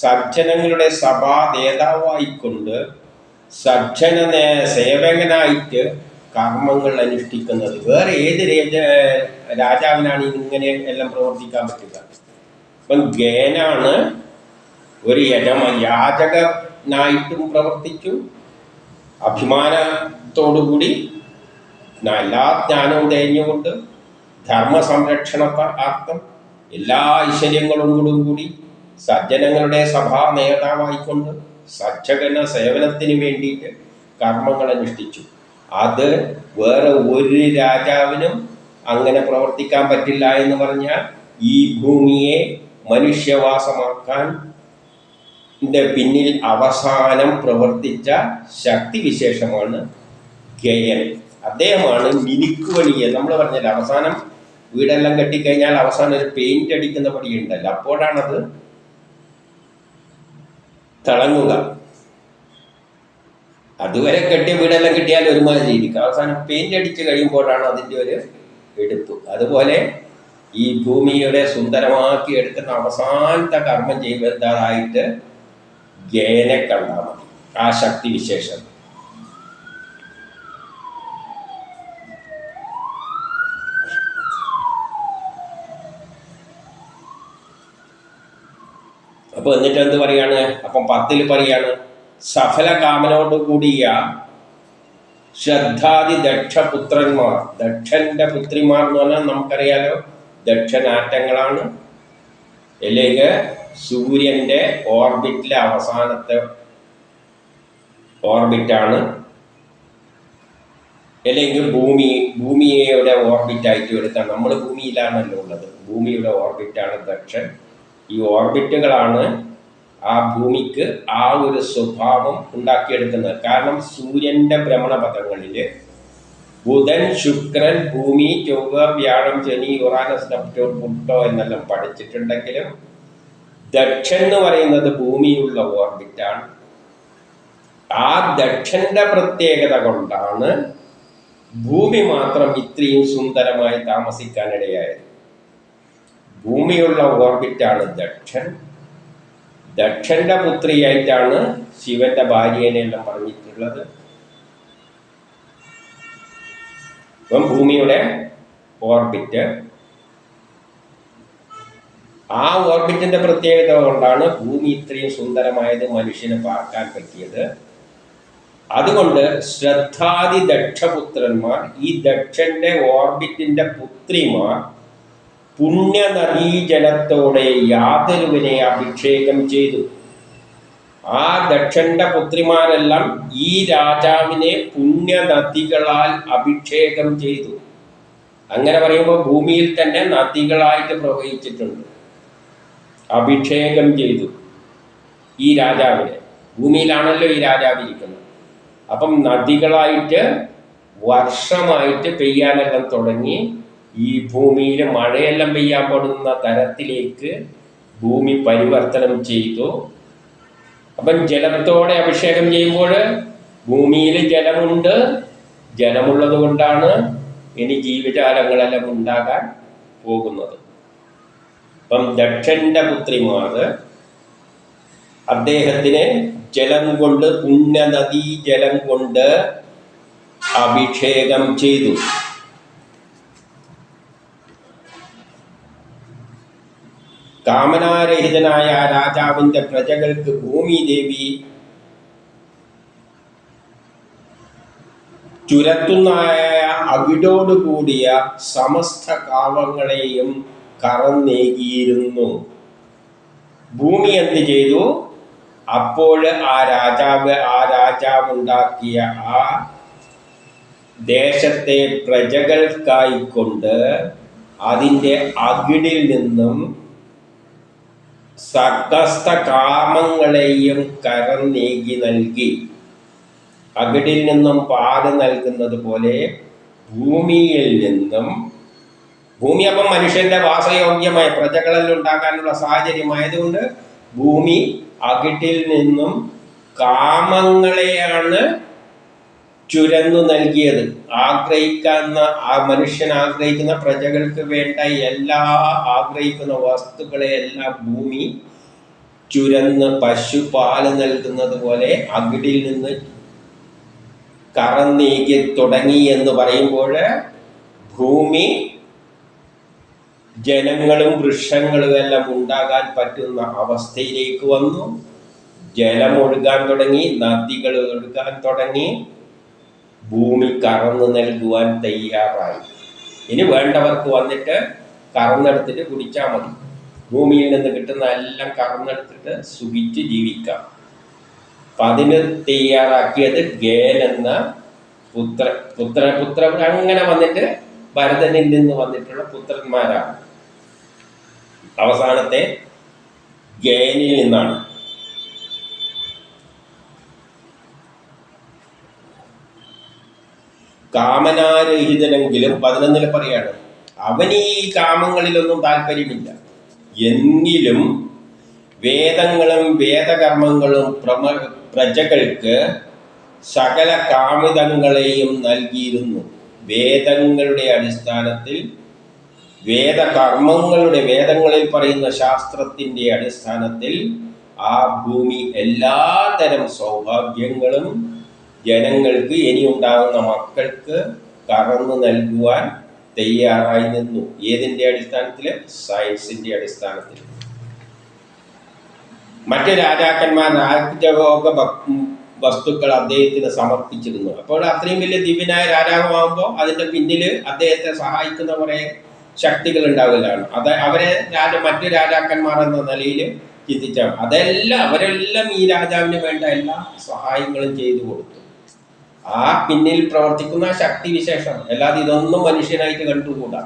S1: സജ്ജനങ്ങളുടെ സഭാ നേതാവായിക്കൊണ്ട് സജ്ജന സേവകനായിട്ട് കർമ്മങ്ങൾ അനുഷ്ഠിക്കുന്നത്. വേറെ ഏത് രാജാവിനാണ് ഇങ്ങനെ എല്ലാം പ്രവർത്തിക്കാൻ പറ്റുക? അപ്പം ജ്ഞാനാണ് ഒരു യാചകനായിട്ടും പ്രവർത്തിച്ചു, അഭിമാനത്തോടുകൂടി എല്ലാ ജ്ഞാനവും തേഞ്ഞുകൊണ്ട് ധർമ്മ സംരക്ഷണാർത്ഥം എല്ലാ ഐശ്വര്യങ്ങളോടും കൂടി സജ്ജനങ്ങളുടെ സഭാ നേതാവായിക്കൊണ്ട് സജ്ജന സേവനത്തിന് വേണ്ടിയിട്ട് കർമ്മങ്ങൾ അനുഷ്ഠിച്ചു. അത് വേറെ ഒരു രാജാവിനും അങ്ങനെ പ്രവർത്തിക്കാൻ പറ്റില്ല എന്ന് പറഞ്ഞാൽ ഈ ഭൂമിയെ മനുഷ്യവാസമാക്കാൻ പിന്നിൽ അവസാനം പ്രവർത്തിച്ച ശക്തിവിശേഷമാണ് ജ്ഞാൻ. അദ്ദേഹമാണ് മിനുക്കുപണിയെ, നമ്മൾ പറഞ്ഞാൽ അവസാനം വീടെല്ലാം കെട്ടിക്കഴിഞ്ഞാൽ അവസാനം ഒരു പെയിന്റ് അടിക്കുന്ന പണിയുണ്ടല്ലോ, അപ്പോഴാണത് തിളങ്ങുക. അതുവരെ കെട്ടിയ വീടെല്ലാം കിട്ടിയാൽ ഒരുമാതിരി ഇരിക്കും. അവസാനം പെയിന്റ് അടിച്ച് കഴിയുമ്പോഴാണ് അതിൻ്റെ ഒരു എടുപ്പ്. അതുപോലെ ഈ ഭൂമിയുടെ സുന്ദരമാക്കി എടുക്കുന്ന അവസാനത്തെ കർമ്മം ചെയ്തതായിട്ട് ഗേനെ കണ്ടാൽ മതി, ആ ശക്തി വിശേഷം. അപ്പൊ എന്നിട്ട് എന്ത് പറയാണ്? അപ്പം 10 പറയാണ്, സഫല കാമനോട് കൂടിയ ശ്രദ്ധാതി ദക്ഷപുത്രന്മാർ. ദക്ഷന്റെ പുത്രിമാർ എന്ന് പറഞ്ഞാൽ നമുക്കറിയാലോ, ദക്ഷനാറ്റങ്ങളാണ്. അല്ലെങ്കിൽ സൂര്യന്റെ ഓർബിറ്റിലെ അവസാനത്തെ ഓർബിറ്റാണ്. അല്ലെങ്കിൽ ഭൂമിയുടെ ഓർബിറ്റായിട്ട് എടുത്താൽ, നമ്മൾ ഭൂമിയിലാണല്ലോ ഉള്ളത്, ഭൂമിയുടെ ഓർബിറ്റാണ് ദക്ഷൻ. ഈ ഓർബിറ്റുകളാണ് ആ ഭൂമിക്ക് ആ ഒരു സ്വഭാവം ഉണ്ടാക്കിയെടുക്കുന്നത്. കാരണം സൂര്യന്റെ ഭ്രമണപഥങ്ങളിൽ ബുധൻ, ശുക്രൻ, ഭൂമി, ചൊവ്വ, വ്യാഴം, ശനി, യുറാനസ്, നെപ്റ്റ്യൂൺ, പ്ലൂട്ടോ എന്നെല്ലാം പഠിച്ചിട്ടുണ്ടെങ്കിലും ദക്ഷൻ എന്ന് പറയുന്നത് ഭൂമിയുള്ള ഓർബിറ്റാണ്. ആ ദക്ഷന്റെ പ്രത്യേകത കൊണ്ടാണ് ഭൂമി മാത്രം ഇത്രയും സുന്ദരമായി താമസിക്കാനിടയായത്. ഭൂമിയുള്ള ഓർബിറ്റാണ് ദക്ഷൻ. ദക്ഷന്റെ പുത്രിയായിട്ടാണ് ശിവന്റെ ഭാര്യനെല്ലാം പറഞ്ഞിട്ടുള്ളത്. ഇപ്പം ഭൂമിയുടെ ഓർബിറ്റ്, ആ ഓർബിറ്റിന്റെ പ്രത്യേകത കൊണ്ടാണ് ഭൂമി ഇത്രയും സുന്ദരമായത്, മനുഷ്യന് പാർക്കാൻ പറ്റിയത്. അതുകൊണ്ട് ശ്രദ്ധാതി ദക്ഷപുത്രന്മാർ, ഈ ദക്ഷന്റെ ഓർബിറ്റിന്റെ പുത്രിമാർ പുണ്യനദീജലത്തോടെ യാതൊരുവിനെ അഭിഷേകം ചെയ്തു. ആ ദക്ഷന്റെ പുത്രിമാരെല്ലാം ഈ രാജാവിനെ പുണ്യനദികളാൽ അഭിഷേകം ചെയ്തു. അങ്ങനെ പറയുമ്പോൾ ഭൂമിയിൽ തന്നെ നദികളായിട്ട് പ്രവഹിച്ചിട്ടുണ്ട്. അഭിഷേകം ചെയ്തു ഈ രാജാവിനെ. ഭൂമിയിലാണല്ലോ ഈ രാജാവ് ഇരിക്കുന്നത്. അപ്പം നദികളായിട്ട് വർഷമായിട്ട് പെയ്യാനെല്ലാം തുടങ്ങി. ഈ ഭൂമിയിൽ മഴയെല്ലാം പെയ്യാൻ പെടുന്ന തരത്തിലേക്ക് ഭൂമി പരിവർത്തനം ചെയ്തു. അപ്പം ജലത്തോടെ അഭിഷേകം ചെയ്യുമ്പോൾ ഭൂമിയിൽ ജലമുണ്ട്. ജലമുള്ളത് കൊണ്ടാണ് ഇനി ജീവജാലങ്ങളെല്ലാം ഉണ്ടാകാൻ പോകുന്നത്. അപ്പം ദക്ഷന്റെ പുത്രിമാർ അദ്ദേഹത്തിന് ജലം കൊണ്ട്, പുണ്യനദീ ജലം കൊണ്ട് അഭിഷേകം ചെയ്തു. കാമനാരഹിതനായ രാജാവിന്റെ പ്രജകൾക്ക് ഭൂമിദേവി ചുരത്തുന്നായ അവിടോടുകൂടിയ സമസ്ത കാവങ്ങളെയും കറന്നേകിയിരുന്നു. ഭൂമി എന്ത് ചെയ്തു? അപ്പോൾ ആ രാജാവുണ്ടാക്കിയ ആ ദേശത്തെ പ്രജകൾക്കായിക്കൊണ്ട് അതിൻ്റെ അകിടിൽ നിന്നും സകസ്ത കാമങ്ങളെയും കറന്നേകി നൽകി. അകിടിൽ നിന്നും പാല് നൽകുന്നത് പോലെ ഭൂമിയിൽ നിന്നും, ഭൂമി അപ്പം മനുഷ്യന്റെ വാസയോഗ്യമായ പ്രജകളെല്ലാം ഉണ്ടാക്കാനുള്ള സാഹചര്യമായതുകൊണ്ട് ഭൂമി അകിടിൽ നിന്നും കാമങ്ങളെയാണ് ചുരന്നു നൽകിയത്. ആഗ്രഹിക്കുന്ന ആ മനുഷ്യൻ ആഗ്രഹിക്കുന്ന പ്രജകൾക്ക് വേണ്ട എല്ലാ ആഗ്രഹിക്കുന്ന വസ്തുക്കളെയെല്ലാം ഭൂമി ചുരന്ന് പശു പാല് നൽകുന്നത് പോലെ അകിടിൽ നിന്ന് കറന്നേകി തുടങ്ങി എന്ന് പറയുമ്പോൾ ഭൂമി ജനങ്ങളും വൃക്ഷങ്ങളും എല്ലാം ഉണ്ടാകാൻ പറ്റുന്ന അവസ്ഥയിലേക്ക് വന്നു. ജലം ഒഴുകാൻ തുടങ്ങി, നദികൾ ഒഴുകാൻ തുടങ്ങി, ഭൂമി കറന്നു നൽകുവാൻ തയ്യാറായി. ഇനി വേണ്ടവർക്ക് വന്നിട്ട് കറന്നെടുത്തിട്ട് കുടിച്ചാൽ മതി. ഭൂമിയിൽ നിന്ന് കിട്ടുന്ന എല്ലാം കറന്നെടുത്തിട്ട് സുഖിച്ച് ജീവിക്കാം. അപ്പം അതിന് തയ്യാറാക്കിയത് ഗേൻ എന്ന പുത്ര അങ്ങനെ വന്നിട്ട് ഭരതനിൽ നിന്ന് വന്നിട്ടുള്ള പുത്രന്മാരാണ്. അവസാനത്തെ ഗേനിൽ നിന്നാണ്. കാമനാരഹിതനെങ്കിലും 11 പറയാണ്, അവന് ഈ കാമങ്ങളിലൊന്നും താല്പര്യമില്ല. എങ്കിലും വേദങ്ങളും വേദകർമ്മങ്ങളും പ്രജകൾക്ക് സകല കാമിതങ്ങളെയും നൽകിയിരുന്നു. വേദങ്ങളുടെ അടിസ്ഥാനത്തിൽ, വേദങ്ങളിൽ പറയുന്ന ശാസ്ത്രത്തിൻ്റെ അടിസ്ഥാനത്തിൽ ആ ഭൂമി എല്ലാതരം സൗഭാഗ്യങ്ങളും ജനങ്ങൾക്ക്, ഇനിയുണ്ടാകുന്ന മക്കൾക്ക് കറന്നു നൽകുവാൻ തയ്യാറായി നിന്നു. ഏതിൻ്റെ അടിസ്ഥാനത്തിൽ? സയൻസിൻ്റെ അടിസ്ഥാനത്തിൽ. മറ്റ് രാജാക്കന്മാർ രാജഭോഗ വസ്തുക്കൾ അദ്ദേഹത്തിന് സമർപ്പിച്ചിരുന്നു. അപ്പോൾ അത്രയും വലിയ ദിവ്യനായ രാജാവാകുമ്പോൾ അതിൻ്റെ പിന്നിൽ അദ്ദേഹത്തെ സഹായിക്കുന്ന കുറേ ശക്തികൾ ഉണ്ടാവില്ലാണ്. അവരെ മറ്റു രാജാക്കന്മാർ എന്ന നിലയിൽ ചിന്തിച്ചാൽ അവരെല്ലാം ഈ രാജാവിന് വേണ്ട എല്ലാ സഹായങ്ങളും ചെയ്തു കൊടുത്തു. ആ പിന്നിൽ പ്രവർത്തിക്കുന്ന ശക്തി വിശേഷം, അല്ലാതെ ഇതൊന്നും മനുഷ്യനായിട്ട് കണ്ടുകൂടാ.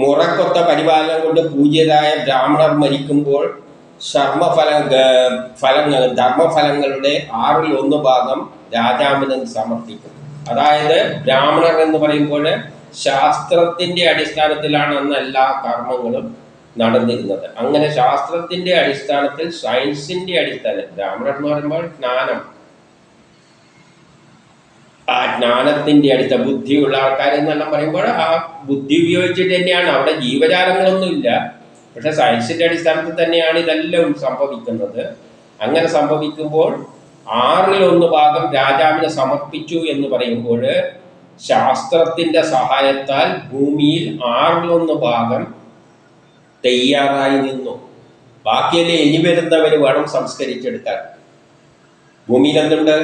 S1: മുറക്കൊത്ത പരിപാലനം കൊണ്ട് പൂജ്യരായ ബ്രാഹ്മണർ മരിക്കുമ്പോൾ ധർമ്മഫലങ്ങളുടെ 1/6 രാജാവിന് സമർപ്പിക്കും. അതായത് ബ്രാഹ്മണർ എന്ന് പറയുമ്പോൾ ശാസ്ത്രത്തിൻ്റെ അടിസ്ഥാനത്തിലാണ് അന്ന് എല്ലാ കർമ്മങ്ങളും നടന്നിരുന്നത്. അങ്ങനെ ശാസ്ത്രത്തിൻ്റെ അടിസ്ഥാനത്തിൽ, സയൻസിൻ്റെ അടിസ്ഥാനത്തിൽ, ബ്രാഹ്മണർ എന്ന് പറയുമ്പോൾ ജ്ഞാനം, ആ ജ്ഞാനത്തിൻ്റെ ബുദ്ധിയുള്ള ആൾക്കാർ എന്നെല്ലാം പറയുമ്പോൾ ആ ബുദ്ധി ഉപയോഗിച്ചിട്ട് തന്നെയാണ്. അവിടെ ജീവജാലങ്ങളൊന്നുമില്ല, പക്ഷെ സയൻസിൻ്റെ അടിസ്ഥാനത്തിൽ തന്നെയാണ് ഇതെല്ലാം സംഭവിക്കുന്നത്. അങ്ങനെ സംഭവിക്കുമ്പോൾ 1/6 രാജാവിന് സമർപ്പിച്ചു എന്ന് പറയുമ്പോൾ ശാസ്ത്രത്തിൻ്റെ സഹായത്താൽ ഭൂമിയിൽ 1/6 തയ്യാറായി നിന്നു. ബാക്കിയല്ലേ ഇനി വരുന്നവർ വേണം സംസ്കരിച്ചെടുക്കാൻ. ഭൂമിയിൽ എന്തുണ്ട്?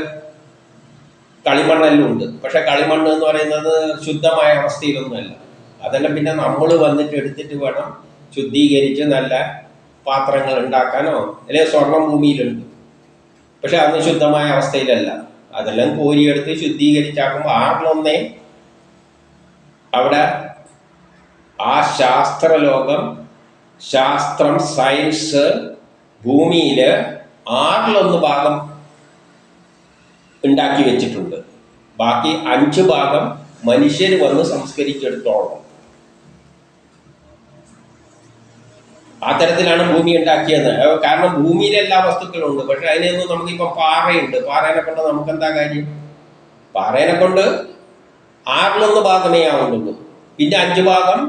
S1: കളിമണ്ണെല്ലാം ഉണ്ട്. പക്ഷെ കളിമണ്ണ് എന്ന് പറയുന്നത് ശുദ്ധമായ അവസ്ഥയിലൊന്നുമല്ല. അതെല്ലാം പിന്നെ നമ്മൾ വന്നിട്ട് എടുത്തിട്ട് വേണം ശുദ്ധീകരിച്ച് നല്ല പാത്രങ്ങൾ ഉണ്ടാക്കാനോ. അല്ലെങ്കിൽ സ്വർണം ഭൂമിയിലുണ്ട്, പക്ഷെ അന്ന് ശുദ്ധമായ അവസ്ഥയിലല്ല. അതെല്ലാം കോരിയെടുത്ത് ശുദ്ധീകരിച്ചാക്കുമ്പോൾ 1/6 അവിടെ ആ ശാസ്ത്രലോകം, ശാസ്ത്രം, സയൻസ് ഭൂമിയിൽ 1/6 ഉണ്ടാക്കി വെച്ചിട്ടുണ്ട്. ബാക്കി 5 മനുഷ്യർ വന്ന് സംസ്കരിച്ചെടുത്തോളം. ആ തരത്തിലാണ് ഭൂമി ഉണ്ടാക്കിയത്. കാരണം ഭൂമിയിലെ എല്ലാ വസ്തുക്കളും ഉണ്ട്, പക്ഷെ അതിനൊന്നും നമുക്കിപ്പോൾ പാറയുണ്ട്. പാറേനെ കൊണ്ട് നമുക്കെന്താ കാര്യം? പാറേനെ കൊണ്ട് 1/6 ആവുന്നുള്ളൂ. പിന്നെ 5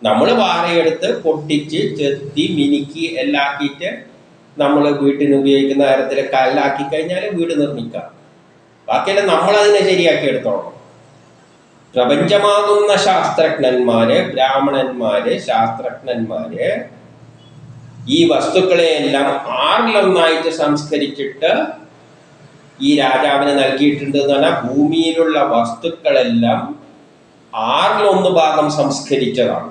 S1: നമ്മൾ പാറയെടുത്ത് പൊട്ടിച്ച് ചെത്തി മിനുക്കി എല്ലാക്കിയിട്ട് നമ്മൾ വീട്ടിന് ഉപയോഗിക്കുന്ന തരത്തിൽ കല്ലാക്കി കഴിഞ്ഞാൽ വീട് നിർമ്മിക്കാം. ബാക്കിയെല്ലാം നമ്മളതിനെ ശരിയാക്കി എടുത്തോളണം. പ്രപഞ്ചമാകുന്ന ശാസ്ത്രജ്ഞന്മാര്, ബ്രാഹ്മണന്മാര്, ശാസ്ത്രജ്ഞന്മാര് ഈ വസ്തുക്കളെയെല്ലാം 1/6 സംസ്കരിച്ചിട്ട് ഈ രാജാവിന് നൽകിയിട്ടുണ്ട്. എന്ന് പറഞ്ഞാൽ ഭൂമിയിലുള്ള വസ്തുക്കളെല്ലാം 1/6 സംസ്കരിച്ചതാണ്.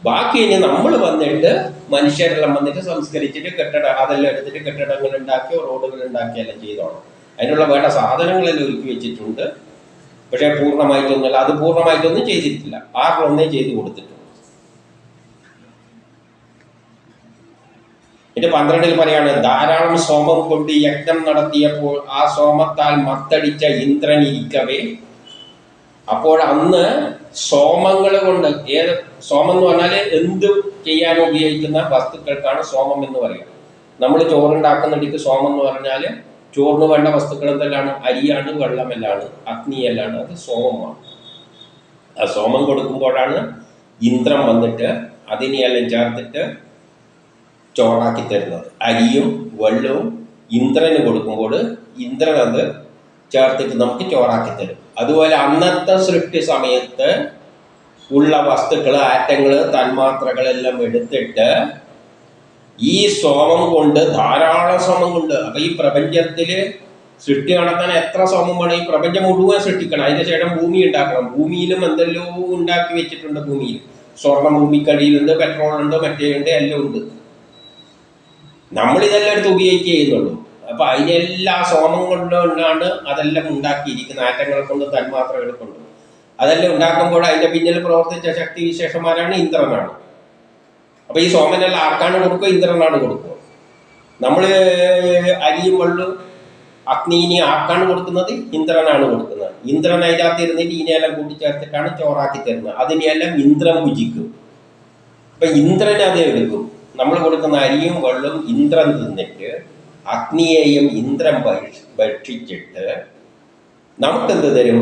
S1: ബാക്കി ഇനി നമ്മൾ വന്നിട്ട് മനുഷ്യരെല്ലാം വന്നിട്ട് സംസ്കരിച്ചിട്ട് അതെല്ലാം എടുത്തിട്ട് കെട്ടിടങ്ങൾ ഉണ്ടാക്കിയോ റോഡുകൾ ഉണ്ടാക്കിയെല്ലാം ചെയ്തോണം. അതിനുള്ള വേണ്ട സാധനങ്ങളെല്ലാം ഒരുക്കി വെച്ചിട്ടുണ്ട്. പക്ഷേ പൂർണ്ണമായിട്ടൊന്നുമല്ല, അത് പൂർണ്ണമായിട്ടൊന്നും ചെയ്തിട്ടില്ല. 1/6 ചെയ്തു കൊടുത്തിട്ടുണ്ട്. ഇത് 12 പറയാണ്, ധാരാളം സോമം കൊണ്ട് യജ്ഞം നടത്തിയപ്പോൾ ആ സോമത്താൽ മത്തടിച്ച ഇന്ദ്രൻ ഇരിക്കവേ. അപ്പോൾ അന്ന് സോമങ്ങൾ കൊണ്ട്, ഏത് സോമം എന്ന് പറഞ്ഞാൽ എന്ത് ചെയ്യാൻ ഉപയോഗിക്കുന്ന വസ്തുക്കൾക്കാണ് സോമം എന്ന് പറയുക. നമ്മൾ ചോറുണ്ടാക്കുന്നിടയ്ക്ക് സോമം എന്ന് പറഞ്ഞാൽ ചോറിന് വേണ്ട വസ്തുക്കൾ എന്തെല്ലാണ്? അരിയാണ്, വെള്ളമെല്ലാണ്, അഗ്നിയെല്ലാണ്. അത് സോമമാണ്. ആ സോമം കൊടുക്കുമ്പോഴാണ് ഇന്ദ്രൻ വന്നിട്ട് അതിനെയെല്ലാം ചേർത്തിട്ട് ചോറാക്കി തരുന്നത്. അരിയും വെള്ളവും ഇന്ദ്രന് കൊടുക്കുമ്പോൾ ഇന്ദ്രൻ അത് ചേർത്തിട്ട് നമുക്ക് ചോറാക്കി തരും. അതുപോലെ അന്നത്തെ സൃഷ്ടി സമയത്ത് ഉള്ള വസ്തുക്കൾ, ആറ്റങ്ങൾ, തന്മാത്രകളെല്ലാം എടുത്തിട്ട് ഈ സോമം കൊണ്ട്, ധാരാളം സോമം കൊണ്ട്, അപ്പൊ ഈ പ്രപഞ്ചത്തില് സൃഷ്ടി നടത്താൻ എത്ര സോമം വേണം? ഈ പ്രപഞ്ചം മുഴുവൻ സൃഷ്ടിക്കണം. അതിന്റെ ശേഷം ഭൂമി ഉണ്ടാക്കണം. ഭൂമിയിലും എന്തെല്ലോ ഉണ്ടാക്കി വെച്ചിട്ടുണ്ട്. ഭൂമിയിൽ സ്വർണം ഭൂമിക്കടിയിലുണ്ട്, പെട്രോൾ ഉണ്ട്, മറ്റേയുണ്ട്, എല്ലാം ഉണ്ട്. നമ്മളിതെല്ലാം എടുത്ത് ഉപയോഗിക്കുകയുള്ളൂ. അപ്പൊ അതിനെല്ലാം സോമം കൊണ്ടാണ് അതെല്ലാം ഉണ്ടാക്കിയിരിക്കുന്നത്. ആറ്റങ്ങളെ കൊണ്ട്, തന്മാത്രകളെ കൊണ്ട് അതെല്ലാം ഉണ്ടാക്കുമ്പോൾ അതിന്റെ പിന്നിൽ പ്രവർത്തിച്ച ശക്തി വിശേഷന്മാരാണ്, ഇന്ദ്രനാണ്. അപ്പൊ ഈ സോമനെല്ലാം ആർക്കാണ് കൊടുക്കുക? ഇന്ദ്രനാണ് കൊടുക്കുക. നമ്മൾ അരിയും വെള്ളും അഗ്നിനെ ആർക്കാണ് കൊടുക്കുന്നത്? ഇന്ദ്രനാണ് കൊടുക്കുന്നത്. ഇന്ദ്രൻ അതിനകത്ത് ഇരുന്നിട്ട് ഇതിനെല്ലാം കൂട്ടിച്ചേർത്തിട്ടാണ് ചോറാക്കി തരുന്നത്. അതിനെല്ലാം ഇന്ദ്രൻ ഭുജിക്കും. ഇപ്പൊ ഇന്ദ്രൻ അത് എടുക്കും. നമ്മൾ കൊടുക്കുന്ന അരിയും വെള്ളവും ഇന്ദ്രൻ തിന്നിട്ട് അഗ്നിയെയും ഇന്ദ്രൻ ഭക്ഷിച്ചിട്ട് നമുക്കെന്ത് തരും?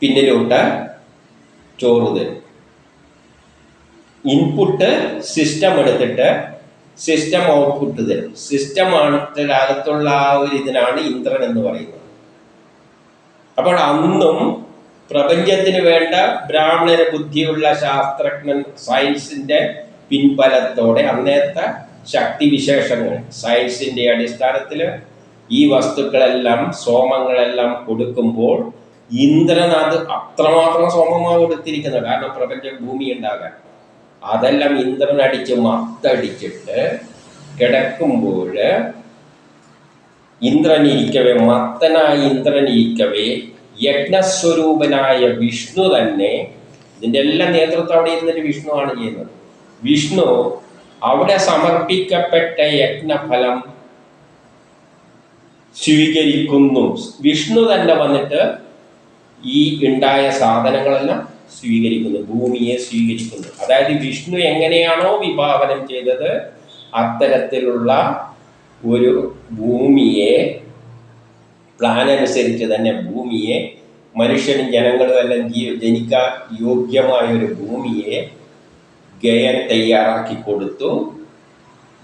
S1: പിന്നിലോട്ട് ചോറ് തരും. ഇൻപുട്ട് സിസ്റ്റം എടുത്തിട്ട് സിസ്റ്റം ഔട്ട്പുട്ട് തരും. സിസ്റ്റം അകത്തുള്ള ആ ഒരു ഇതിനാണ് ഇന്ദ്രൻ എന്ന് പറയുന്നത്. അപ്പോൾ അന്നും പ്രപഞ്ചത്തിന് വേണ്ട ബ്രാഹ്മണര ബുദ്ധിയുള്ള ശാസ്ത്രജ്ഞൻ സയൻസിന്റെ പിൻബലത്തോടെ അന്നേരത്തെ ശക്തിവിശേഷങ്ങൾ സയൻസിന്റെ അടിസ്ഥാനത്തിൽ ഈ വസ്തുക്കളെല്ലാം സോമങ്ങളെല്ലാം കൊടുക്കുമ്പോൾ ഇന്ദ്രൻ അത് അത്രമാത്രം സോമമാണ് കൊടുത്തിരിക്കുന്നത്. കാരണം പ്രപഞ്ചം ഭൂമി ഉണ്ടാകാൻ അതെല്ലാം ഇന്ദ്രൻ അടിച്ച് മത്തടിച്ചിട്ട് കിടക്കുമ്പോൾ ഇന്ദ്രനിരിക്കവേ, മത്തനായ ഇന്ദ്രനിരിക്കവേ യജ്ഞസ്വരൂപനായ വിഷ്ണു തന്നെ, ഇതിൻ്റെ എല്ലാം നേതൃത്വം അവിടെ ഇരുന്നിട്ട് വിഷ്ണു ആണ് ചെയ്യുന്നത്. വിഷ്ണു അവിടെ സമർപ്പിക്കപ്പെട്ട യജ്ഞഫലം സ്വീകരിക്കുന്നു. വിഷ്ണു തന്നെ വന്നിട്ട് ഈ ഉണ്ടായ സാധനങ്ങളെല്ലാം സ്വീകരിക്കുന്നു, ഭൂമിയെ സ്വീകരിക്കുന്നു. അതായത് വിഷ്ണു എങ്ങനെയാണോ വിഭാവനം ചെയ്തത് അത്തരത്തിലുള്ള ഒരു ഭൂമിയെ, പ്ലാൻ അനുസരിച്ച് തന്നെ ഭൂമിയെ, മനുഷ്യനും ജനങ്ങളും എല്ലാം ജനിക്കാൻ യോഗ്യമായ ഒരു ഭൂമിയെ ഗയൻ തയ്യാറാക്കി കൊടുത്തു.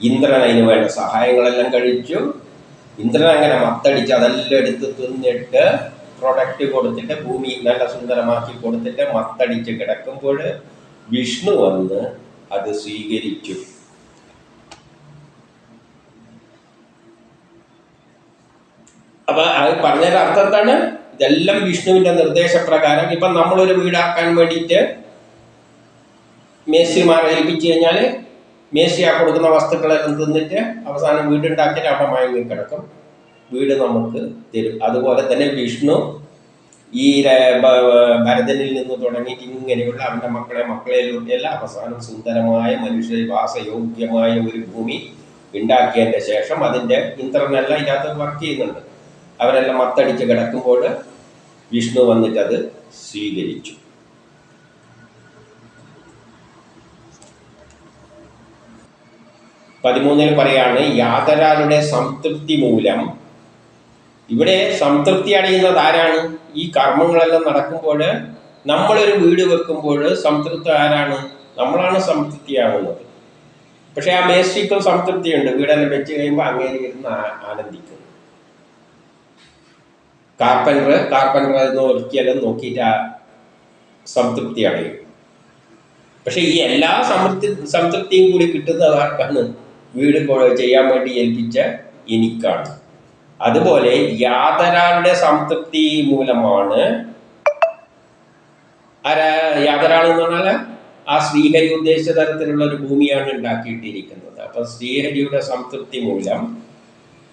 S1: ഇന്ദ്രൻ അതിന് വേണ്ട സഹായങ്ങളെല്ലാം കഴിച്ചു. ഇന്ദ്രൻ അങ്ങനെ മത്തടിച്ച് അതെല്ലാം എടുത്ത് തിന്നിട്ട് പ്രൊഡക്റ്റ് കൊടുത്തിട്ട് ഭൂമി നല്ല സുന്ദരമാക്കി കൊടുത്തിട്ട് മത്തടിച്ച് കിടക്കുമ്പോൾ വിഷ്ണു വന്ന് അത് സ്വീകരിച്ചു. അപ്പൊ അത് പറഞ്ഞൊരു അർത്ഥത്താണ് ഇതെല്ലാം വിഷ്ണുവിന്റെ നിർദ്ദേശപ്രകാരം. ഇപ്പം നമ്മളൊരു വീടാക്കാൻ വേണ്ടിയിട്ട് മേസ്ത്രിമാരെ ഏൽപ്പിച്ചു കഴിഞ്ഞാൽ മേസ്ത്രി ആ കൊടുക്കുന്ന വസ്തുക്കളെല്ലാം തിന്നിട്ട് അവസാനം വീടുണ്ടാക്കിയിട്ട് അവിടെ മയങ്ങി കിടക്കും, വീട് നമുക്ക് തരും. അതുപോലെ തന്നെ വിഷ്ണു ഈ ഭരതനിൽ നിന്ന് തുടങ്ങിയിട്ട് ഇങ്ങനെയുള്ള അവൻ്റെ മക്കളെല്ലാം അവസാനം സുന്ദരമായ മനുഷ്യവാസയോഗ്യമായ ഒരു ഭൂമി ഉണ്ടാക്കിയതിൻ്റെ ശേഷം അതിൻ്റെ ഇന്ദ്രനെല്ലാം ഇതിനകത്ത് വർക്ക് ചെയ്യുന്നുണ്ട്. അവരെല്ലാം മത്തടിച്ച് കിടക്കുമ്പോൾ വിഷ്ണു വന്നിട്ട് അത് സ്വീകരിച്ചു. പതിമൂന്നിൽ പറയാണ്, യാതൊരാളുടെ സംതൃപ്തി മൂലം. ഇവിടെ സംതൃപ്തി അടയുന്നത് ആരാണ്? ഈ കർമ്മങ്ങളെല്ലാം നടക്കുമ്പോൾ നമ്മളൊരു വീട് വെക്കുമ്പോൾ സംതൃപ്തി ആരാണ്? നമ്മളാണ് സംതൃപ്തിയാകുന്നത്. പക്ഷെ ആ മേസ്ത്രിക്കും സംതൃപ്തിയുണ്ട്. വീടെല്ലാം വെച്ച് കഴിയുമ്പോൾ അങ്ങനെ ഇരുന്ന് ആനന്ദിക്കും. കാർപ്പൻറ്റർ എന്ന് ഒരിക്കലും നോക്കിയിട്ട് ആ സംതൃപ്തി അടയും. പക്ഷെ ഈ എല്ലാ സംതൃപ്തിയും കൂടി കിട്ടുന്നത് ആർക്കാണ്? വീട് ചെയ്യാൻ വേണ്ടി ഏൽപ്പിച്ച എനിക്കാണ്. അതുപോലെ യാതൊരാളുടെ സംതൃപ്തി മൂലമാണ് യാതൊരാളെന്ന് പറഞ്ഞാൽ ആ ശ്രീഹരി ഉദ്ദേശിച്ച തരത്തിലുള്ള ഒരു ഭൂമിയാണ് ഉണ്ടാക്കിയിട്ടിരിക്കുന്നത്. അപ്പൊ ശ്രീഹരിയുടെ സംതൃപ്തി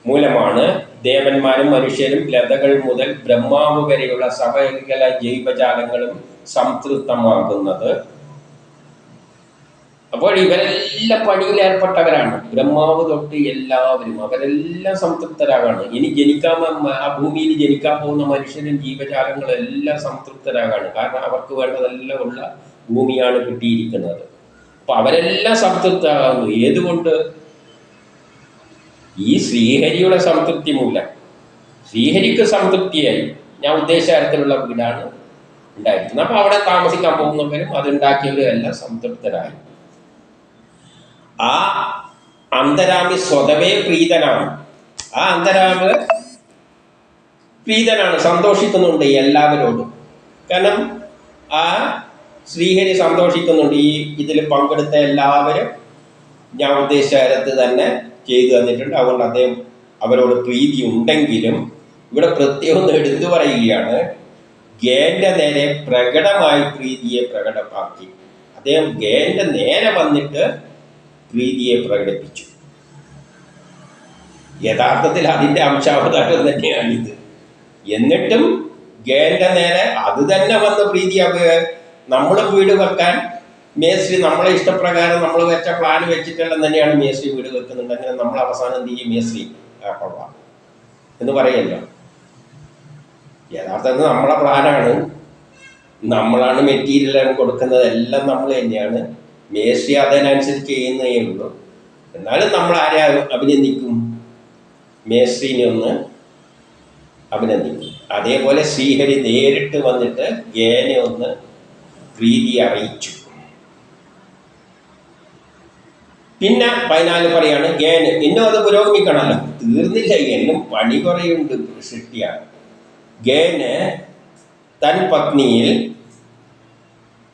S1: മൂലമാണ് ദേവന്മാരും മനുഷ്യരും ലതകൾ മുതൽ ബ്രഹ്മാവ് വരെയുള്ള സകല ജൈവജാലങ്ങളും സംതൃപ്തമാകുന്നത്. അപ്പോൾ ഇവരെല്ലാം പണിയിൽ ഏർപ്പെട്ടവരാണ്. ബ്രഹ്മാവ് തൊട്ട് എല്ലാവരും അവരെല്ലാം സംതൃപ്തരാകാണ്. ഇനി ആ ഭൂമിയിൽ ജനിക്കാൻ പോകുന്ന മനുഷ്യരും ജീവജാലങ്ങളും എല്ലാം സംതൃപ്തരാകാണ്. കാരണം അവർക്ക് വേണ്ടതെല്ലാം ഉള്ള ഭൂമിയാണ് കിട്ടിയിരിക്കുന്നത്. അപ്പൊ അവരെല്ലാം സംതൃപ്തരാകുന്നു. ഏതുകൊണ്ട്? ഈ ശ്രീഹരിയുടെ സംതൃപ്തി മൂലം. ശ്രീഹരിക്ക് സംതൃപ്തിയായി. ഞാൻ ഉദ്ദേശിച്ച തരത്തിലുള്ള വീടാണ് ഉണ്ടായിരിക്കുന്നത്. അപ്പൊ അവിടെ താമസിക്കാൻ പോകുന്നവരും അതുണ്ടാക്കിയവരും എല്ലാം സംതൃപ്തരായി. ആ അന്തരാമി സ്വതവേ പ്രീതനാണ്. ആ അന്തരാമ് പ്രീതനാണ്, സന്തോഷിക്കുന്നുണ്ട് എല്ലാവരോടും. കാരണം ആ ശ്രീഹരി സന്തോഷിക്കുന്നുണ്ട്. ഈ ഇതിൽ പങ്കെടുത്ത എല്ലാവരും ഞാൻ ഉദ്ദേശിച്ച തരത്ത് തന്നെ ചെയ്തു തന്നിട്ടുണ്ട്. അതുകൊണ്ട് അദ്ദേഹം അവരോട് പ്രീതി ഉണ്ടെങ്കിലും ഇവിടെ പ്രത്യേകം എടുത്തു പറയുകയാണ്, ഗേന്റെ നേരെ പ്രകടമായി പ്രീതിയെ പ്രകടമാക്കി. അദ്ദേഹം ഗേന്റെ നേരെ വന്നിട്ട് പ്രീതിയെ പ്രകടിപ്പിച്ചു. യഥാർത്ഥത്തിൽ അതിൻ്റെ അംശാവതാരം തന്നെയാണിത്. എന്നിട്ടും ഗേന്റെ നേരെ അത് തന്നെ വന്ന് പ്രീതി. നമ്മൾ വീട് വെക്കാൻ മേസ്ത്രി നമ്മളെ ഇഷ്ടപ്രകാരം നമ്മൾ വെച്ച പ്ലാൻ വെച്ചിട്ടെല്ലാം തന്നെയാണ് മേസ്ത്രി വീട് വെക്കുന്നുണ്ട്. അങ്ങനെ നമ്മൾ അവസാനം എന്ത് ചെയ്യും? മേസ്ത്രി കൊള്ളാം എന്ന് പറയല്ലോ. യഥാർത്ഥത്തിൽ നമ്മളെ പ്ലാനാണ്, നമ്മളാണ് മെറ്റീരിയൽ കൊടുക്കുന്നത്, എല്ലാം നമ്മൾ തന്നെയാണ്. മേസ്ത്രി അതിനനുസരിച്ച് ചെയ്യുന്നതേ ഉള്ളൂ. എന്നാലും നമ്മൾ ആരെ അഭിനന്ദിക്കും? മേസ്ത്രീനെ ഒന്ന് അഭിനന്ദിക്കും. അതേപോലെ ശ്രീഹരി നേരിട്ട് വന്നിട്ട് ഗേനെ ഒന്ന് പ്രീതി അറിയിച്ചു. പിന്നെ 14 പറയാണ് ഗേന് ഇന്നും അത് പുരോഗമിക്കണമല്ലോ, തീർന്നില്ല, എന്നും പണി കുറയുണ്ട് സൃഷ്ടിയാണ്. ഗേന് തൻ പത്നിയിൽ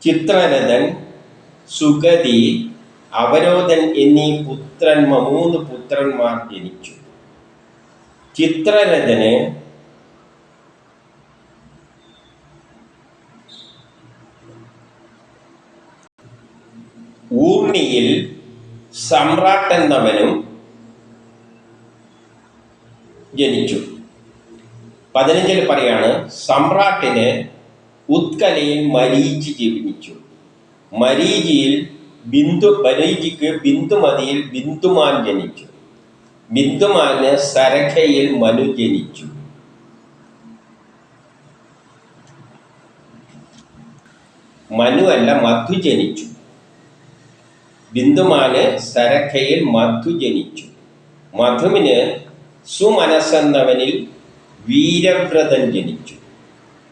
S1: ചിത്രരഥൻ, സുഗതി, അവരോധൻ എന്നീ 3 പുത്രന്മാർ ജനിച്ചു. ചിത്രരഥന് ഊർണിയിൽ സമ്രാട്ട് എന്നവനും ജനിച്ചു. 15 പറയാണ് സമ്രാട്ടിന് ഉത്കലയിൽ മരീചി ജനിച്ചു. മരീചിക്ക് ബിന്ദുമതിയിൽ ബിന്ദുമാൻ ജനിച്ചു. ബിന്ദുമാന് സരഖയിൽ മനു ജനിച്ചു. മനു അല്ല, മധു ജനിച്ചു. ബിന്ദുമാന് സരഖയിൽ മധു ജനിച്ചു. മധുവിന് സുമനസ്സെന്നവനിൽ വീരവ്രതൻ ജനിച്ചു.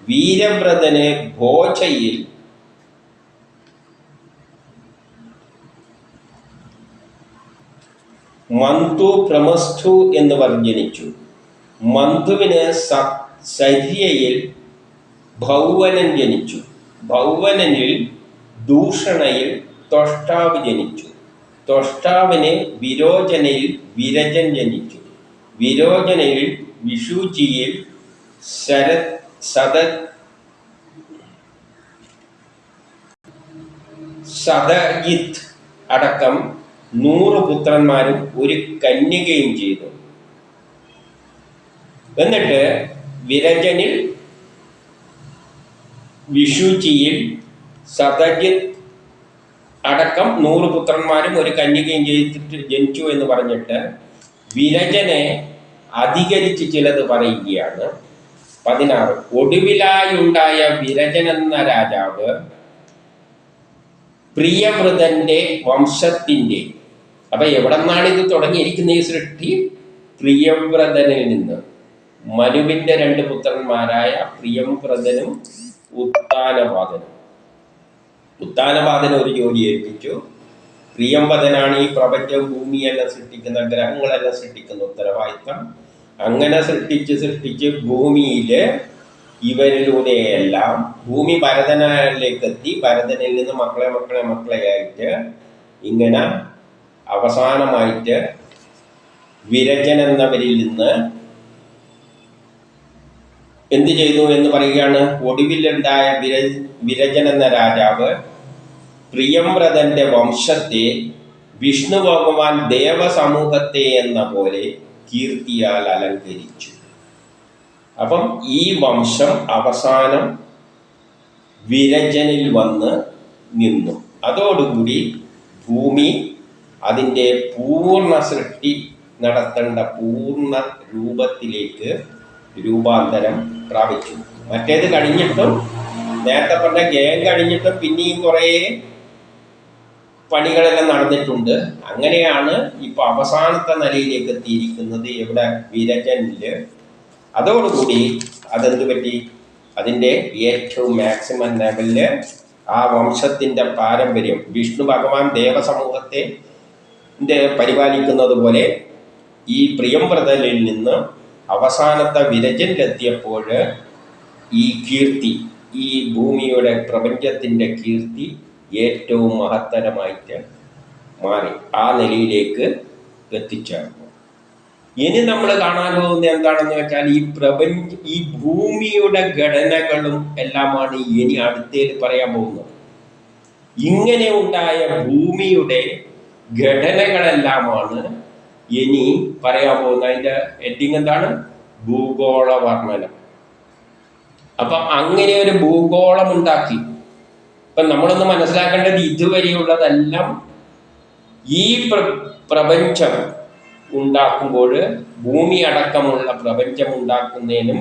S1: വീരവ്രതന് ഭോജയിൽ മന്തു പ്രമസ്ഥു എന്നിവർ ജനിച്ചു. മന്തുവിന് സര്യയിൽ ഭൗവനൻ ജനിച്ചു. ഭൗവനനിൽ ദൂഷണയിൽ ത്വഷ്ടാവ് ജനിച്ചു. ത്വഷ്ടാവിന് വിരോചനയിൽ വിരജൻ ജനിച്ചു. വിരോചനയിൽ വിഷുചിയിൽ സതജിത്ത് അടക്കം 100 പുത്രന്മാരും ഒരു കന്യകയും ചെയ്തു. എന്നിട്ട് വിരജനിൽ, വിഷുചിയിൽ, സതജിത്ത് അടക്കം 100 പുത്രന്മാരും ഒരു കന്യകയും ചെയ്തിട്ട് ജനിച്ചു എന്ന് പറഞ്ഞിട്ട് വിരജനെ അധികരിച്ച് ചിലത് പറയുകയാണ്. 16 ഒടുവിലായുണ്ടായ വിരജൻ എന്ന രാജാവ് പ്രിയവ്രതന്റെ വംശത്തിന്റെ, അപ്പൊ എവിടെ നിന്നാണ് ഇത് തുടങ്ങിയിരിക്കുന്ന ഈ സൃഷ്ടി? പ്രിയവ്രതനിൽ നിന്ന്. മനുവിന്റെ 2 പുത്രന്മാരായ പ്രിയവ്രതനും ഉത്താനപാദനും. ഉത്താനപാദന് ഒരു ജോലി ഏൽപ്പിച്ചു. പ്രിയംവദനാണ് ഈ പ്രപഞ്ചം ഭൂമിയെല്ലാം സൃഷ്ടിക്കുന്ന, ഗ്രഹങ്ങളെല്ലാം സൃഷ്ടിക്കുന്ന ഉത്തരവാദിത്തം. അങ്ങനെ സൃഷ്ടിച്ച് ഭൂമിയില് ഇവരിലൂടെയെല്ലാം ഭൂമി ഭരതനിലേക്ക് എത്തി. ഭരതനിൽ നിന്ന് മക്കളെയായിട്ട് ഇങ്ങനെ അവസാനമായിട്ട് വിരജൻ എന്നവരിൽ നിന്ന് എന്ത് ചെയ്തു എന്ന് പറയുകയാണ്. ഒടുവിലുണ്ടായ വിരജൻ എന്ന രാജാവ് പ്രിയംവ്രതന്റെ വംശത്തെ വിഷ്ണു ഭഗവാൻ ദേവസമൂഹത്തെ എന്ന പോലെ കീർത്തിയാൽ അലങ്കരിച്ചു. അപ്പം ഈ വംശം അവസാനം വിരജനിൽ വന്ന് നിന്നു. അതോടുകൂടി ഭൂമി അതിൻ്റെ പൂർണ്ണ സൃഷ്ടി നടത്തേണ്ട പൂർണ്ണ രൂപത്തിലേക്ക് രൂപാന്തരം പ്രാപിച്ചു. മറ്റേത് കഴിഞ്ഞിട്ടും, നേരത്തെ പറഞ്ഞ ഗേയം കഴിഞ്ഞിട്ടും പിന്നെയും കുറേ പണികളെല്ലാം നടന്നിട്ടുണ്ട്. അങ്ങനെയാണ് ഇപ്പൊ അവസാനത്തെ നിലയിലേക്ക് എത്തിയിരിക്കുന്നത് ഇവിടെ വിരജനില്. അതോടുകൂടി അതെന്ത് പറ്റി? അതിൻ്റെ ഏറ്റവും മാക്സിമം ലെവലില് ആ വംശത്തിന്റെ പാരമ്പര്യം വിഷ്ണു ഭഗവാൻ ദേവസമൂഹത്തെ പരിപാലിക്കുന്നത് പോലെ ഈ പ്രിയംവ്രതനിൽ നിന്ന് അവസാനത്തെ വിരജനിലെത്തിയപ്പോൾ ഈ കീർത്തി, ഈ ഭൂമിയുടെ പ്രപഞ്ചത്തിന്റെ കീർത്തി ഏറ്റവും മഹത്തരമായിട്ട് മാറി, ആ നിലയിലേക്ക് എത്തിച്ചേർന്നു. ഇനി നമ്മൾ കാണാൻ പോകുന്നത് എന്താണെന്ന് വെച്ചാൽ ഈ ഭൂമിയുടെ ഘടനകളും എല്ലാമാണ് ഇനി അടുത്തേൽ പറയാൻ പോകുന്നത്. ഇങ്ങനെ ഉണ്ടായ ഭൂമിയുടെ ഘടനകളെല്ലാമാണ് ഇനി പറയാൻ പോകുന്നത്. അതിൻ്റെ ഹെഡിങ് എന്താണ്? ഭൂഗോള വർണ്ണനം. അപ്പൊ അങ്ങനെ ഒരു ഭൂഗോളം ഉണ്ടാക്കി. ഇപ്പൊ നമ്മളൊന്ന് മനസ്സിലാക്കേണ്ടത് ഇതുവരെയുള്ളതെല്ലാം ഈ പ്രപഞ്ചം ഉണ്ടാക്കുമ്പോൾ, ഭൂമി അടക്കമുള്ള പ്രപഞ്ചം ഉണ്ടാക്കുന്നതിനും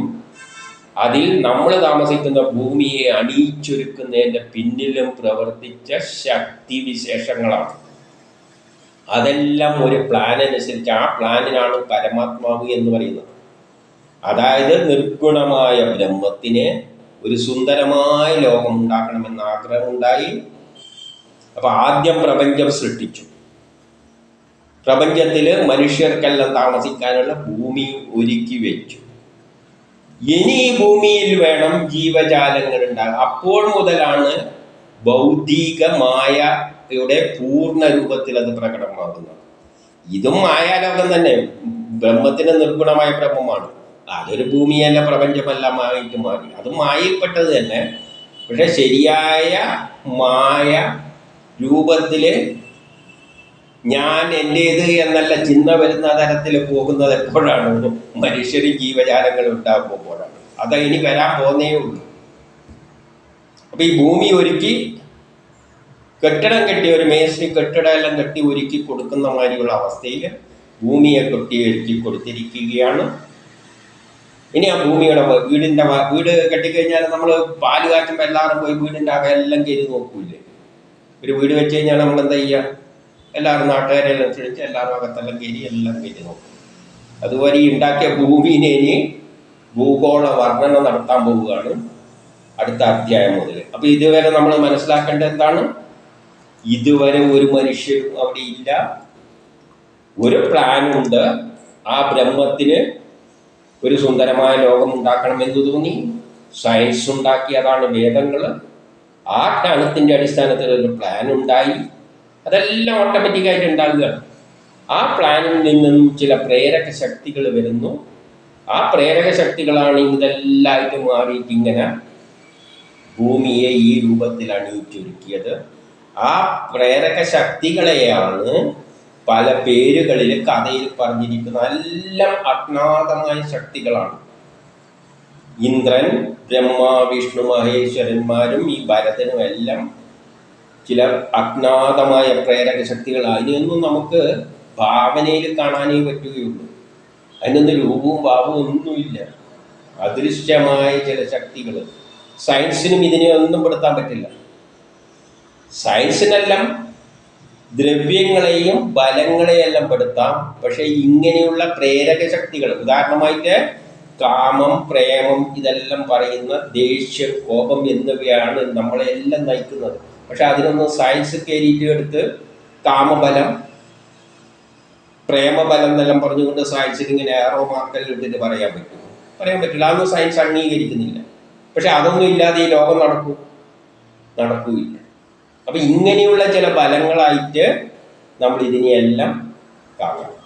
S1: അതിൽ നമ്മൾ താമസിക്കുന്ന ഭൂമിയെ അണിയിച്ചൊരുക്കുന്നതിൻ്റെ പിന്നിലും പ്രവർത്തിച്ച ശക്തിവിശേഷങ്ങളാണ്. അതെല്ലാം ഒരു പ്ലാൻ അനുസരിച്ച്, ആ പ്ലാനിനാണ് പരമാത്മാവ് എന്ന് പറയുന്നത്. അതായത് നിർഗുണമായ ബ്രഹ്മത്തിന് ഒരു സുന്ദരമായ ലോകം ഉണ്ടാക്കണമെന്ന് ആഗ്രഹമുണ്ടായി. അപ്പം ആദ്യം പ്രപഞ്ചം സൃഷ്ടിച്ചു. പ്രപഞ്ചത്തിൽ മനുഷ്യർക്കെല്ലാം താമസിക്കാനുള്ള ഭൂമി ഒരുക്കി വെച്ചു. ഇനി ഈ ഭൂമിയിൽ വേണം ജീവജാലങ്ങൾ ഉണ്ടാകുക. അപ്പോൾ മുതലാണ് ഭൗതിക മായയുടെ പൂർണ്ണ രൂപത്തിൽ അത് പ്രകടമാകുന്നത്. ഇതും മായാലോകം തന്നെ, ബ്രഹ്മത്തിന് നിർഗുണമായ ബ്രഹ്മമാണ്. അതൊരു ഭൂമിയല്ല പ്രപഞ്ചമെല്ലാമായിട്ട് മാറി, അത് മായയിൽപ്പെട്ടത് തന്നെ. പക്ഷെ ശരിയായ മായ രൂപത്തിൽ ഞാൻ എൻ്റേത് എന്നല്ല ചിന്ത വരുന്ന തരത്തിൽ പോകുന്നത് എപ്പോഴാണ്? മനുഷ്യരും ജീവജാലങ്ങളും ഉണ്ടാകുമ്പോഴാണ്. അത് ഇനി വരാൻ പോകുന്നേ ഉള്ളൂ. അപ്പം ഈ ഭൂമി ഒരുക്കി കെട്ടിടം കെട്ടി, ഒരു മേസ്ത്രി കെട്ടിടം എല്ലാം കെട്ടി ഒരുക്കി കൊടുക്കുന്ന മാതിരിയുള്ള അവസ്ഥയിൽ ഭൂമിയെ കെട്ടി ഒരുക്കി കൊടുത്തിരിക്കുകയാണ്. ഇനി ആ ഭൂമിയുടെ വീട് കെട്ടിക്കഴിഞ്ഞാൽ നമ്മൾ പാല് കാച്ചുമ്പോൾ എല്ലാവരും പോയി വീടിൻ്റെ അകമെല്ലാം കയറി നോക്കൂലേ? ഒരു വീട് വെച്ച് കഴിഞ്ഞാൽ നമ്മൾ എന്താ ചെയ്യുക? എല്ലാവരും നാട്ടുകാരെല്ലാം ക്ഷണിച്ച് എല്ലാവരും അകത്തെല്ലാം കയറി എല്ലാം കയറി നോക്കും. അതുപോലെ ഈ ഉണ്ടാക്കിയ ഭൂമിനെ ഇനി ഭൂഗോള വർണ്ണന നടത്താൻ പോവുകയാണ് അടുത്ത അധ്യായം മുതൽ. അപ്പോൾ ഇതുവരെ നമ്മൾ മനസ്സിലാക്കേണ്ടത് എന്താണ്? ഇതുവരെ ഒരു മനുഷ്യരും അവിടെ ഇല്ല. ഒരു പ്ലാനുണ്ട്. ആ ബ്രഹ്മത്തിന് ഒരു സുന്ദരമായ ലോകം ഉണ്ടാക്കണമെന്ന് തോന്നി, സയൻസ് ഉണ്ടാക്കി, അതാണ് വേദങ്ങൾ. ആ ജ്ഞാനത്തിൻ്റെ അടിസ്ഥാനത്തിൽ ഒരു പ്ലാൻ ഉണ്ടായി. അതെല്ലാം ഓട്ടോമാറ്റിക്കായിട്ട് ഉണ്ടാകുകയാണ്. ആ പ്ലാനിൽ നിന്നും ചില പ്രേരക ശക്തികൾ വരുന്നു. ആ പ്രേരക ശക്തികളാണ് ഇതെല്ലായിട്ട് മാറിയിട്ട് ഇങ്ങനെ ഭൂമിയെ ഈ രൂപത്തിൽ അണിയിച്ചൊരുക്കിയത്. ആ പ്രേരക ശക്തികളെയാണ് പല പേരുകളിൽ കഥയിൽ പറഞ്ഞിരിക്കുന്നത്. എല്ലാം അജ്ഞാതമായ ശക്തികളാണ്. ഇന്ദ്രൻ, ബ്രഹ്മ, വിഷ്ണു, മഹേശ്വരന്മാരും ഈ ഭരതനും എല്ലാം ചില അജ്ഞാതമായ പ്രേരക ശക്തികൾ. അതിനൊന്നും നമുക്ക് ഭാവനയിൽ കാണാനേ പറ്റുകയുള്ളൂ. അതിനൊന്നും രൂപവും ഭാവവും ഒന്നുമില്ല. അദൃശ്യമായ ചില ശക്തികൾ. സയൻസിനും ഇതിനെ ഒന്നും പെടുത്താൻ പറ്റില്ല. സയൻസിനെല്ലാം ദ്രവ്യങ്ങളെയും ബലങ്ങളെയെല്ലാം പെടുത്താം. പക്ഷെ ഇങ്ങനെയുള്ള പ്രേരക ശക്തികൾ, ഉദാഹരണമായിട്ട് കാമം, പ്രേമം, ഇതെല്ലാം പറയുന്ന ദേഷ്യം, കോപം എന്നിവയാണ് നമ്മളെല്ലാം നയിക്കുന്നത്. പക്ഷെ അതിനൊന്നും സയൻസ് കയറിയിട്ട് എടുത്ത് കാമബലം, പ്രേമബലം എന്നെല്ലാം പറഞ്ഞുകൊണ്ട് സയൻസിന് ഇങ്ങനെ ഏറോ മാർക്കൽ ഇട്ടിട്ട് പറയാൻ പറ്റില്ല. അതൊന്നും സയൻസ് അംഗീകരിക്കുന്നില്ല. പക്ഷെ അതൊന്നും ഇല്ലാതെ ഈ ലോകം നടക്കുകയില്ല. അപ്പം ഇങ്ങനെയുള്ള ചില ബലങ്ങളായിട്ട് നമ്മൾ ഇതിനെയെല്ലാം കാണണം.